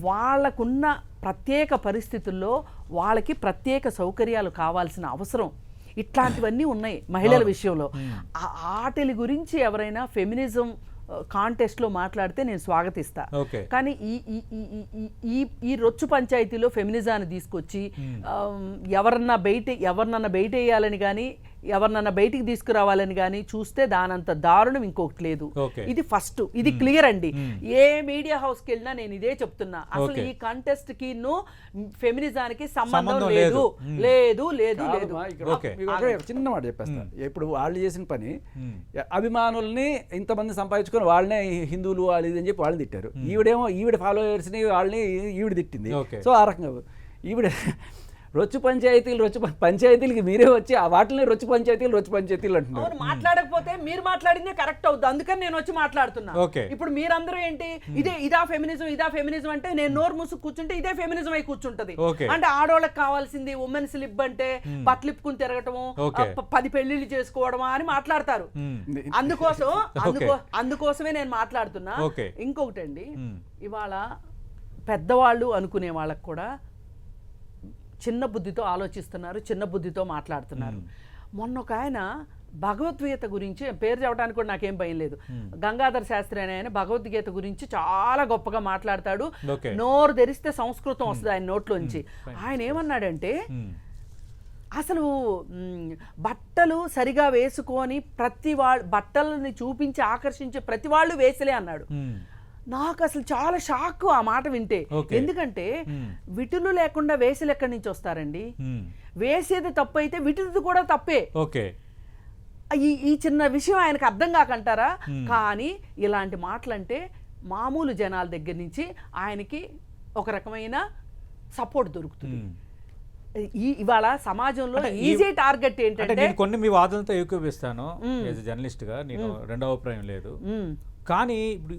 వాళ్ళకున్న ప్రత్యేక పరిస్థితుల్లో వాళ్ళకి ప్రత్యేక సౌకర్యాలు కావాల్సిన అవసరం, ఇట్లాంటివన్నీ ఉన్నాయి మహిళల విషయంలో. ఆటలి గురించి ఎవరైనా ఫెమినిజం కాంటెస్ట్లో మాట్లాడితే నేను స్వాగతిస్తా. కానీ ఈ రొచ్చు పంచాయతీలో ఫెమినిజాన్ని తీసుకొచ్చి ఎవరన్నా బయట వేయాలని కానీ ఎవరినన్నా బయటికి తీసుకురావాలని కానీ చూస్తే దానంత దారుణం ఇంకొకటి లేదు. ఇది ఫస్ట్, ఇది క్లియర్ అండి. ఏ మీడియా హౌస్కి వెళ్ళినా నేను ఇదే చెప్తున్నా, అసలు ఈ కంటెస్ట్ కి ఫెమినిజానికి సంబంధం లేదు లేదు లేదు లేదు.
చిన్న మాట చెప్పేస్తా. ఇప్పుడు వాళ్ళు చేసిన పని, అభిమానుల్ని ఇంతమంది సంపాదించుకొని వాళ్ళనే హిందువులు వాళ్ళు ఇది అని చెప్పి వాళ్ళని తిట్టారు. ఈవిడ ఫాలోవర్స్ ని వాళ్ళని ఈవిడ తిట్టింది. సో ఆ రకంగా ఈవిడ రొచ్చు పంచాయతీలకి మీరే వచ్చి ఆ వాటిని రొచ్చు పంచాయతీలు అంటున్నారు.
మాట్లాడకపోతే మీరు మాట్లాడిందే కరెక్ట్ అవుతుంది, అందుకని నేను వచ్చి మాట్లాడుతున్నా. ఇప్పుడు మీరందరూ ఏంటి ఇదా ఫెమినిజం అంటే నేను నోరు మూసు కూర్చుంటే ఇదే ఫెమినిజం అయి కూర్చుంటది. అంటే ఆడవాళ్ళకి కావాల్సింది ఉమెన్స్ లిబ్ అంటే బట్టలిప్పుకుని తిరగటము, 10 పెళ్లిళ్ళు చేసుకోవడమా అని మాట్లాడతారు. అందుకోసమే నేను మాట్లాడుతున్నా. ఇంకొకటి అండి, ఇవాళ పెద్దవాళ్ళు అనుకునే వాళ్ళకు కూడా చిన్న బుద్ధితో ఆలోచిస్తున్నారు, చిన్న బుద్ధితో మాట్లాడుతున్నారు. మొన్న ఒక ఆయన భగవద్గీత గురించి, పేరు చెప్పడానికి కూడా నాకేం భయం లేదు, గంగాధర్ శాస్త్రి అనే ఆయన భగవద్గీత గురించి చాలా గొప్పగా మాట్లాడతాడు. నోరు తెరిస్తే సంస్కృతం వస్తుంది ఆయన నోట్లోంచి. ఆయన ఏమన్నాడంటే, అసలు బట్టలు సరిగా వేసుకొని బట్టలని చూపించి ఆకర్షించే ప్రతి వాళ్ళు వేసలే అన్నాడు. నాకు అసలు చాలా షాక్ ఆ మాట వింటే. ఎందుకంటే విటులు లేకుండా వేసలు ఎక్కడి నుంచి వస్తారండి? వేసేది తప్పు అయితే విటులు కూడా తప్పే. ఈ చిన్న విషయం ఆయనకు అర్థం కాకంటారా? కానీ ఇలాంటి మాటలంటే మామూలు జనాల దగ్గర నుంచి ఆయనకి ఒక రకమైన సపోర్ట్ దొరుకుతుంది. ఇవాళ సమాజంలో ఈజీ టార్గెట్ ఏంటంటే,
నేను కొన్ని మీ వాదనతో ఏకీభవిస్తాను జర్నలిస్ట్ గా, నేను రెండవ అభిప్రాయం లేదు. కానీ ఇప్పుడు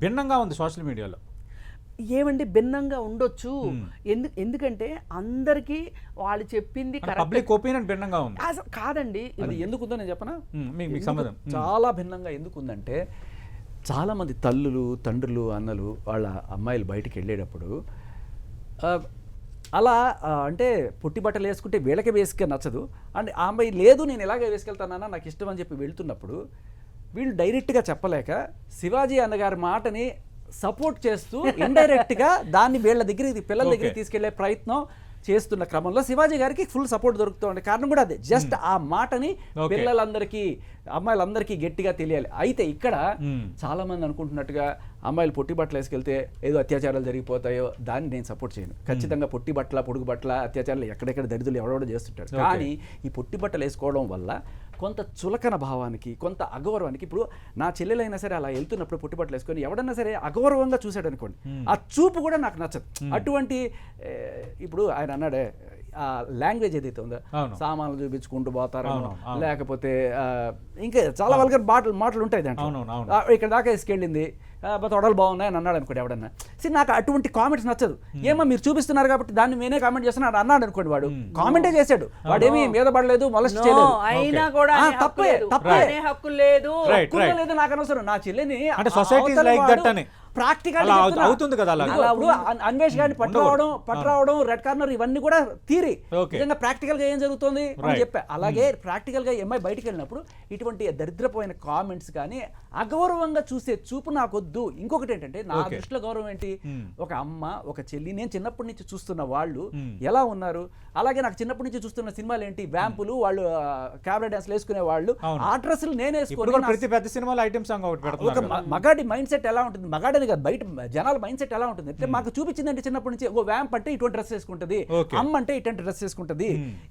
భిన్నంగా ఉంది సోషల్ మీడియాలో.
ఏమండి భిన్నంగా ఉండొచ్చు, ఎందుకంటే అందరికీ వాళ్ళు చెప్పింది
పబ్లిక్ ఒపీనియన్ భిన్నంగా ఉంది.
కాదండి,
అది ఎందుకుందో నేను చెప్పనా?
మీకు సంబంధం
చాలా భిన్నంగా ఎందుకుందంటే, చాలామంది తల్లులు, తండ్రులు, అన్నలు వాళ్ళ అమ్మాయిలు బయటికి వెళ్ళేటప్పుడు అలా అంటే పొట్టి బట్టలు వేసుకుంటే వీళ్ళకి వేసుకే నచ్చదు, అండ్ ఆ అమ్మాయి లేదు నేను ఇలాగే వేసుకెళ్తానన్నా నాకు ఇష్టం అని చెప్పి వెళ్తున్నప్పుడు వీళ్ళు డైరెక్ట్గా చెప్పలేక శివాజీ అన్నగారి మాటని సపోర్ట్ చేస్తూ ఇండైరెక్ట్గా దాన్ని వీళ్ళ దగ్గరికి పిల్లల దగ్గరికి తీసుకెళ్లే ప్రయత్నం చేస్తున్న క్రమంలో శివాజీ గారికి ఫుల్ సపోర్ట్ దొరుకుతుంది. కారణం కూడా అదే, జస్ట్ ఆ మాటని పిల్లలందరికీ, అమ్మాయిలందరికీ గట్టిగా తెలియాలి. అయితే ఇక్కడ చాలా మంది అనుకుంటున్నట్టుగా అమ్మాయిలు పొట్టి బట్టలు వేసుకెళ్తే ఏదో అత్యాచారాలు జరిగిపోతాయో, దాన్ని నేను సపోర్ట్ చేయను. ఖచ్చితంగా పొట్టి బట్టల, పొడుగు బట్టల అత్యాచారాలు ఎక్కడెక్కడ దరిద్రులు ఎవడో చేస్తుంటాడు. కానీ ఈ పొట్టి బట్టలు వేసుకోవడం వల్ల కొంత చులకన భావానికి, కొంత అగౌరవానికి, ఇప్పుడు నా చెల్లెలైనా సరే అలా వెళ్తున్నప్పుడు పొట్టి బట్టలు వేసుకొని ఎవడన్నా సరే అగౌరవంగా చూశాడు అనుకోండి, ఆ చూపు కూడా నాకు నచ్చదు. అటువంటి ఇప్పుడు ఆయన అన్నాడే ఆ లాంగ్వేజ్ ఏదైతే ఉందో, సామాన్లు చూపించుకుంటూ పోతారో, లేకపోతే ఇంకా చాలా వల్గర్ మాటలు ఉంటాయి దాంట్లో. ఇక్కడ దాకా వేసుకెళ్ళింది, తొడలు బాగున్నాయి అని అన్నాడు అనుకోండి ఎవడన్నా. సరే, నాకు అటువంటి కామెంట్స్ నచ్చదు. ఏమో మీరు చూపిస్తున్నారు కాబట్టి దాన్ని నేనే కామెంట్ చేస్తున్నాను అన్నాడు అనుకోండి, వాడు కామెంటే చేశాడు, వాడేమీ మీద పడలేదు, మొలస్ట్ చేయలేదు,
అయినా కూడా
తప్పే
హక్కు లేదు,
లేదు నాకు అనవసరం. నా చెల్లిని
ప్రాక్టికల్ అవుతుంది కదా,
అన్వేష్ గారిని పట్టురావడం, రెడ్ కార్నర్, ఇవన్నీ కూడా థియరీ. నిజంగా ప్రాక్టికల్ గా ఏం జరుగుతుంది అని చెప్పా. అలాగే ప్రాక్టికల్ గా ఎంఐ బయటికి వెళ్ళినప్పుడు ఇటువంటి దరిద్రపోయిన కామెంట్స్ కానీ, అగౌరవంగా చూసే చూపు నాకు వద్దు. ఇంకొకటి ఏంటంటే, నా దృష్టిలో గౌరవం ఏంటి, ఒక అమ్మ, ఒక చెల్లి, నేను చిన్నప్పటి నుంచి చూస్తున్న వాళ్ళు ఎలా ఉన్నారు, అలాగే నాకు చిన్నప్పటి నుంచి చూస్తున్న సినిమాలు ఏంటి, వ్యాంపులు, వాళ్ళు క్యాబరే డాన్స్ వేసుకునే వాళ్ళు, ఆ డ్రెస్సులు నేను వేసుకుని
ప్రతి పెద్ద సినిమాలో ఐటమ్ సాంగ్ ఒకటి
ఒక మగాడి మైండ్ సెట్ ఎలా ఉంటుంది, మగాడి కాదు బయట జనాల మైండ్ సెట్ ఎలా ఉంటుంది అంటే, మాకు చూపించిందంటే చిన్నప్పటి నుంచి ఓ వ్యాంప్ అంటే ఇటువంటి డ్రెస్ వేసుకుంటది, అమ్మ అంటే ఇటువంటి డ్రెస్ వేసుకుంటది.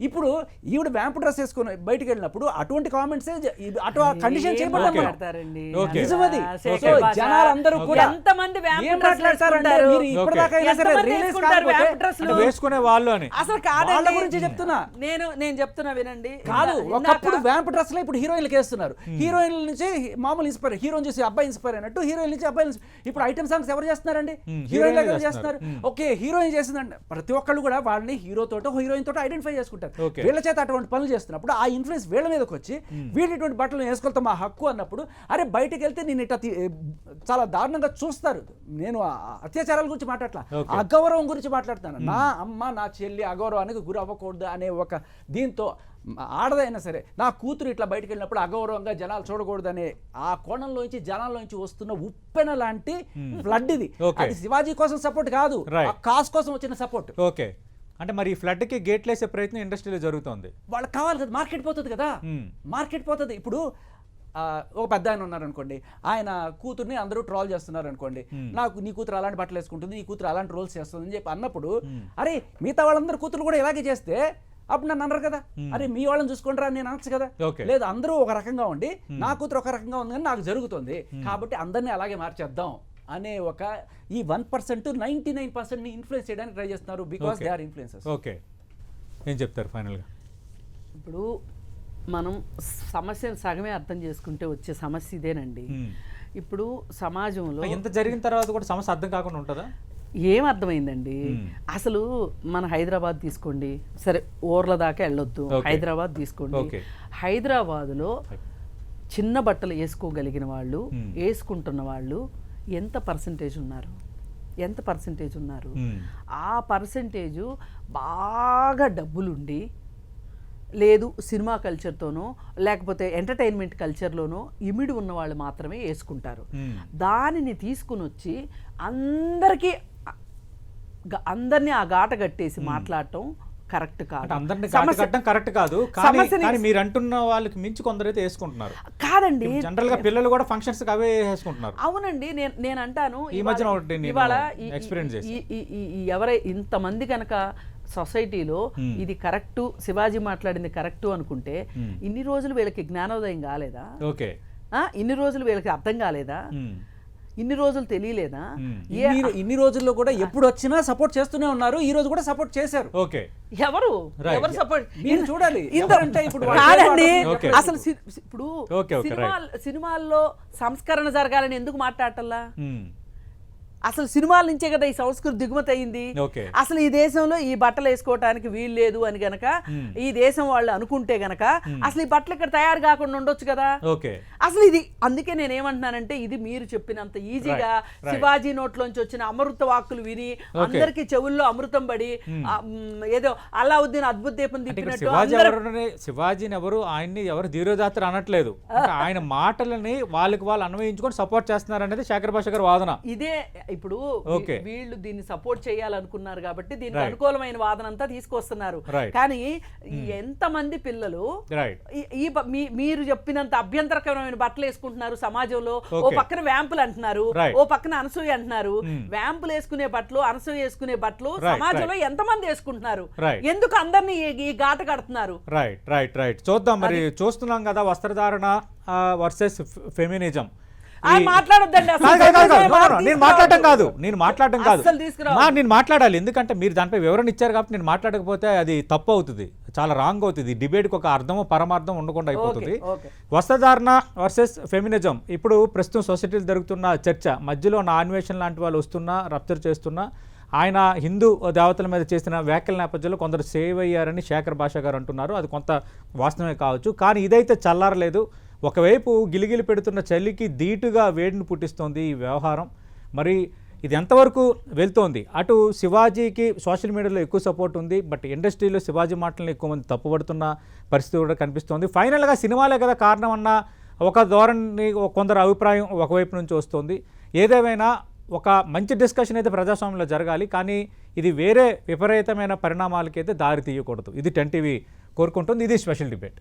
ఇప్పుడు ఈవిడ వ్యాంప్ డ్రెస్ వేసుకుని బయటికి వెళ్ళినప్పుడు అటువంటి కామెంట్స్ అటు కండిషన్ చేయబడ్డారు. జనాలందరూ కూడా ఏం మాట్లాడతారంటే, మీరు ఇప్పటిదాకా
వేసుకునే వాళ్ళు అని
అసలు
వాళ్ళ గురించి చెప్తున్నా.
నేను చెప్తున్నా వినండి.
కాదు, ఒకప్పుడు వ్యాంప్ డ్రెస్ లో ఇప్పుడు హీరోయిన్లకు వేస్తున్నారు. హీరోయిన్ల నుంచి మామూలు ఇన్స్పైర్, హీరోయిన్ చూసి అబ్బాయి ఇన్స్పైర్ అయినట్టు హీరోయిన్ నుంచి అబ్బాయి. ఇప్పుడు ఐటమ్ సాంగ్స్ ఎవరు చేస్తున్నారండి, హీరోయిన్ దగ్గర చేస్తున్నారు. ఓకే, హీరోయిన్ చేసిందండి, ప్రతి ఒక్కళ్ళు కూడా వాళ్ళని హీరో తోటో హీరోయిన్ తోటో ఐడెంటిఫై చేసుకుంటారు. వీళ్ళ చేత అటువంటి పనులు చేస్తున్నప్పుడు ఆ ఇన్ఫ్లుయెన్స్ వీళ్ళ మీదకి వచ్చి, వీళ్ళు ఇటువంటి బట్టలు వేసుకెళ్తాం మా హక్కు అన్నప్పుడు, అరే బయటకు వెళ్తే నేను ఇట్లా చాలా దారుణంగా చూస్తారు. నేను అత్యాచారాల గురించి మాట్లాడలా, అగౌరవం గురించి మాట్లాడుతాను. నా అమ్మ, నా చెల్లి అగౌరవానికి గురి అవ్వకూడదు అనే ఒక దీంతో, ఆడదైనా సరే నా కూతురు ఇట్లా బయటకు వెళ్ళినప్పుడు అగౌరవంగా జనాలు చూడకూడదు అనే ఆ కోణంలోంచి జనాల్లోంచి వస్తున్న ఉప్పెన లాంటి ఫ్లడ్ ఇది. అది శివాజీ కోసం సపోర్ట్ కాదు, కాస్ కోసం వచ్చిన సపోర్ట్.
ఓకే, అంటే మరి ఈ ఫ్లడ్ కి గేట్లు వేసే ప్రయత్నం ఇండస్ట్రీలో జరుగుతుంది.
వాళ్ళకి కావాలి కదా, మార్కెట్ పోతుంది కదా, మార్కెట్ పోతుంది. ఇప్పుడు ఒక పెద్ద ఆయన ఉన్నారు అనుకోండి, ఆయన కూతుర్ని అందరూ ట్రోల్ చేస్తున్నారు అనుకోండి, నాకు నీ కూతురు అలాంటి బట్టలు వేసుకుంటుంది, నీ కూతురు అలాంటి రోల్స్ చేస్తుంది అని చెప్పి అన్నప్పుడు, అరే మిగతా వాళ్ళందరూ కూతురు కూడా ఇలాగే చేస్తే అప్పుడు నన్ను అన్నారు కదా, అరే మీ వాళ్ళని చూసుకుంటారా నేను అనొచ్చు కదా. లేదు, అందరూ ఒక రకంగా ఉండి నా కూతురు ఒక రకంగా ఉంది కానీ నాకు జరుగుతుంది, కాబట్టి అందరినీ అలాగే మార్చేద్దాం అనే ఒక ఈ 1% 99% ఇన్ఫ్లుయెన్స్ చేయడానికి ట్రై చేస్తున్నారు, because they are influencers.
Okay, ఏం చెప్తారు ఫైనల్గా?
ఇప్పుడు మనం సమస్యను సగమే అర్థం చేసుకుంటే వచ్చే సమస్య ఇదేనండి. ఇప్పుడు సమాజంలో
ఎంత జరిగిన తర్వాత కూడా సమస్య అర్థం కాకుండా ఉంటుందా?
ఏం అర్థమైందండి అసలు? మన హైదరాబాద్ తీసుకోండి, సరే ఊర్ల దాకా వెళ్ళొద్దు, హైదరాబాద్ తీసుకోండి. హైదరాబాద్లో చిన్న బట్టలు వేసుకోగలిగిన వాళ్ళు, వేసుకుంటున్న వాళ్ళు ఎంత పర్సంటేజ్ ఉన్నారు? ఎంత పర్సంటేజ్ ఉన్నారు? ఆ పర్సంటేజు బాగా డబ్బులుండి, లేదు సినిమా కల్చర్తోనో లేకపోతే ఎంటర్టైన్మెంట్ కల్చర్లోనో ఇమిడి ఉన్న వాళ్ళు మాత్రమే వేసుకుంటారు. దానిని తీసుకుని వచ్చి అందరినీ ఆ గాట కట్టేసి మాట్లాడటం కరెక్ట్ కాదు.
కరెక్ట్ కాదు, కానీ మీరు అంటున్న వాళ్ళకి మించి కొందరైతే వేసుకుంటున్నారు.
కాదండి,
జనరల్ గా పిల్లలు కూడా ఫంక్షన్స్ అవే వేసుకుంటున్నారు.
అవునండి, నేను అంటాను
ఈ మధ్యన ఎక్స్పీరియన్స్
ఎవరై ఇంతమంది కనుక సొసైటీలో ఇది కరెక్టు, శివాజీ మాట్లాడింది కరెక్టు అనుకుంటే ఇన్ని రోజులు వీళ్ళకి జ్ఞానోదయం కాలేదా?
ఓకే,
ఇన్ని రోజులు వీళ్ళకి అర్థం కాలేదా? ఇన్ని రోజులు తెలియలేదా?
ఇన్ని రోజుల్లో కూడా ఎప్పుడు వచ్చినా సపోర్ట్ చేస్తూనే ఉన్నారు, ఈ రోజు కూడా సపోర్ట్ చేశారు.
ఓకే,
ఎవరు
Right.
ఎవరు సపోర్ట్
మీరు చూడాలి. ఎవరంటే ఇప్పుడు
కాదండి.
Okay.
అసలు ఇప్పుడు
Okay, okay,
సినిమాల్లో సంస్కరణ జరగాలని ఎందుకు మాట్లాడటల్లా?
మ్మ్.
అసలు సినిమాల నుంచే కదా ఈ సంస్కృతి దిగుమతి అయింది.
ఓకే,
అసలు ఈ దేశంలో ఈ బట్టలు వేసుకోవటానికి వీలు లేదు అని గనక ఈ దేశం వాళ్ళు అనుకుంటే గనక అసలు ఈ బట్టలు ఇక్కడ తయారు కాకుండా ఉండొచ్చు కదా.
ఓకే,
అసలు ఇది అందుకే నేను ఏమంటున్నానంటే ఇది మీరు చెప్పినంత ఈజీగా శివాజీ నోట్లోంచి వచ్చిన అమృత వాక్కులు విని అందరికి చెవుల్లో అమృతం పడి ఏదో అలావుద్దీన్ అద్భుత దీపం
అంటే ఇక్కడ
తిప్పినట్టు
శివాజీని ఎవరు ఆయన్ని ఎవరు ధీరోదాత్ర అనట్లేదు, అంటే ఆయన మాటలని వాళ్ళకి వాళ్ళు అన్వయించుకొని సపోర్ట్ చేస్తున్నారు అనేది శేఖర్ భాష గారి వాదన.
ఇదే ఇప్పుడు
Okay.
వీళ్ళు దీన్ని సపోర్ట్ చేయాలనుకున్నారు కాబట్టి దీనికి
Right.
అనుకూలమైన వాదన అంతా తీసుకొస్తున్నారు.
Right.
కానీ ఎంతమంది పిల్లలు
రైట్,
మీరు చెప్పినంత అభ్యంతరకరమైన బట్టలు వేసుకుంటున్నారు సమాజంలో. ఓ
Okay.
పక్కన వ్యాంపులు అంటున్నారు,
Right.
ఓ పక్కన అనసూయ అంటున్నారు. వ్యాంపులు వేసుకునే బట్టలు, అనసూయ వేసుకునే బట్టలు
Right,
సమాజంలో ఎంతమంది వేసుకుంటున్నారు?
Right.
ఎందుకు అందరినీ ఈ గాట కడుతున్నారు?
రైట్ రైట్ రైట్ చూద్దాం మరి. చూస్తున్నాం కదా వస్త్రధారణ వర్సెస్ ఫెమినిజం.
ఆయన మాట్లాడొద్దండి అసలు.
నేను మాట్లాడటం కాదు, నేను మాట్లాడటం కాదు,
అస్సలు తీసుకురావద్దు.
నేను మాట్లాడాలి. ఎందుకంటే మీరు దానిపై వివరణ ఇచ్చారు కాబట్టి నేను మాట్లాడకపోతే అది తప్పు అవుతుంది, చాలా రాంగ్ అవుతుంది. డిబేట్కి ఒక అర్థము పరమార్థం ఉండకుండా అయిపోతుంది.
ఓకే.
వస్త్రధారణ వర్సెస్ ఫెమినిజం ఇప్పుడు ప్రస్తుతం సొసైటీలో జరుగుతున్న చర్చ మధ్యలో నా అన్వేషణ లాంటి వాళ్ళు వస్తున్నా రప్చర్ చేస్తున్నా ఆయన హిందూ దేవతల మీద చేసిన వ్యాఖ్యల నేపథ్యంలో కొందరు సేవ్ అయ్యారని శేఖర్ భాష గారు అంటున్నారు. అది కొంత వాస్తవమే కావచ్చు, కానీ ఇదైతే చల్లారలేదు. ఒకవైపు గిలిగిలి పెడుతున్న చలికి ధీటుగా వేడిని పుట్టిస్తోంది ఈ వ్యవహారం. మరి ఇది ఎంతవరకు వెళ్తోంది? అటు శివాజీకి సోషల్ మీడియాలో ఎక్కువ సపోర్ట్ ఉంది, బట్ ఇండస్ట్రీలో శివాజీ మాటలను ఎక్కువ మంది తప్పుపడుతున్న పరిస్థితి కూడా కనిపిస్తోంది. ఫైనల్గా సినిమాలే కదా కారణం అన్న ఒక ధోరణి కొందరు అభిప్రాయం ఒకవైపు నుంచి వస్తుంది. ఏదేమైనా ఒక మంచి డిస్కషన్ అయితే ప్రజాస్వామ్యంలో జరగాలి, కానీ ఇది వేరే విపరీతమైన పరిణామాలకైతే దారి తీయకూడదు. ఇది 10 టీవీ కోరుకుంటుంది. ఇది స్పెషల్ డిబేట్.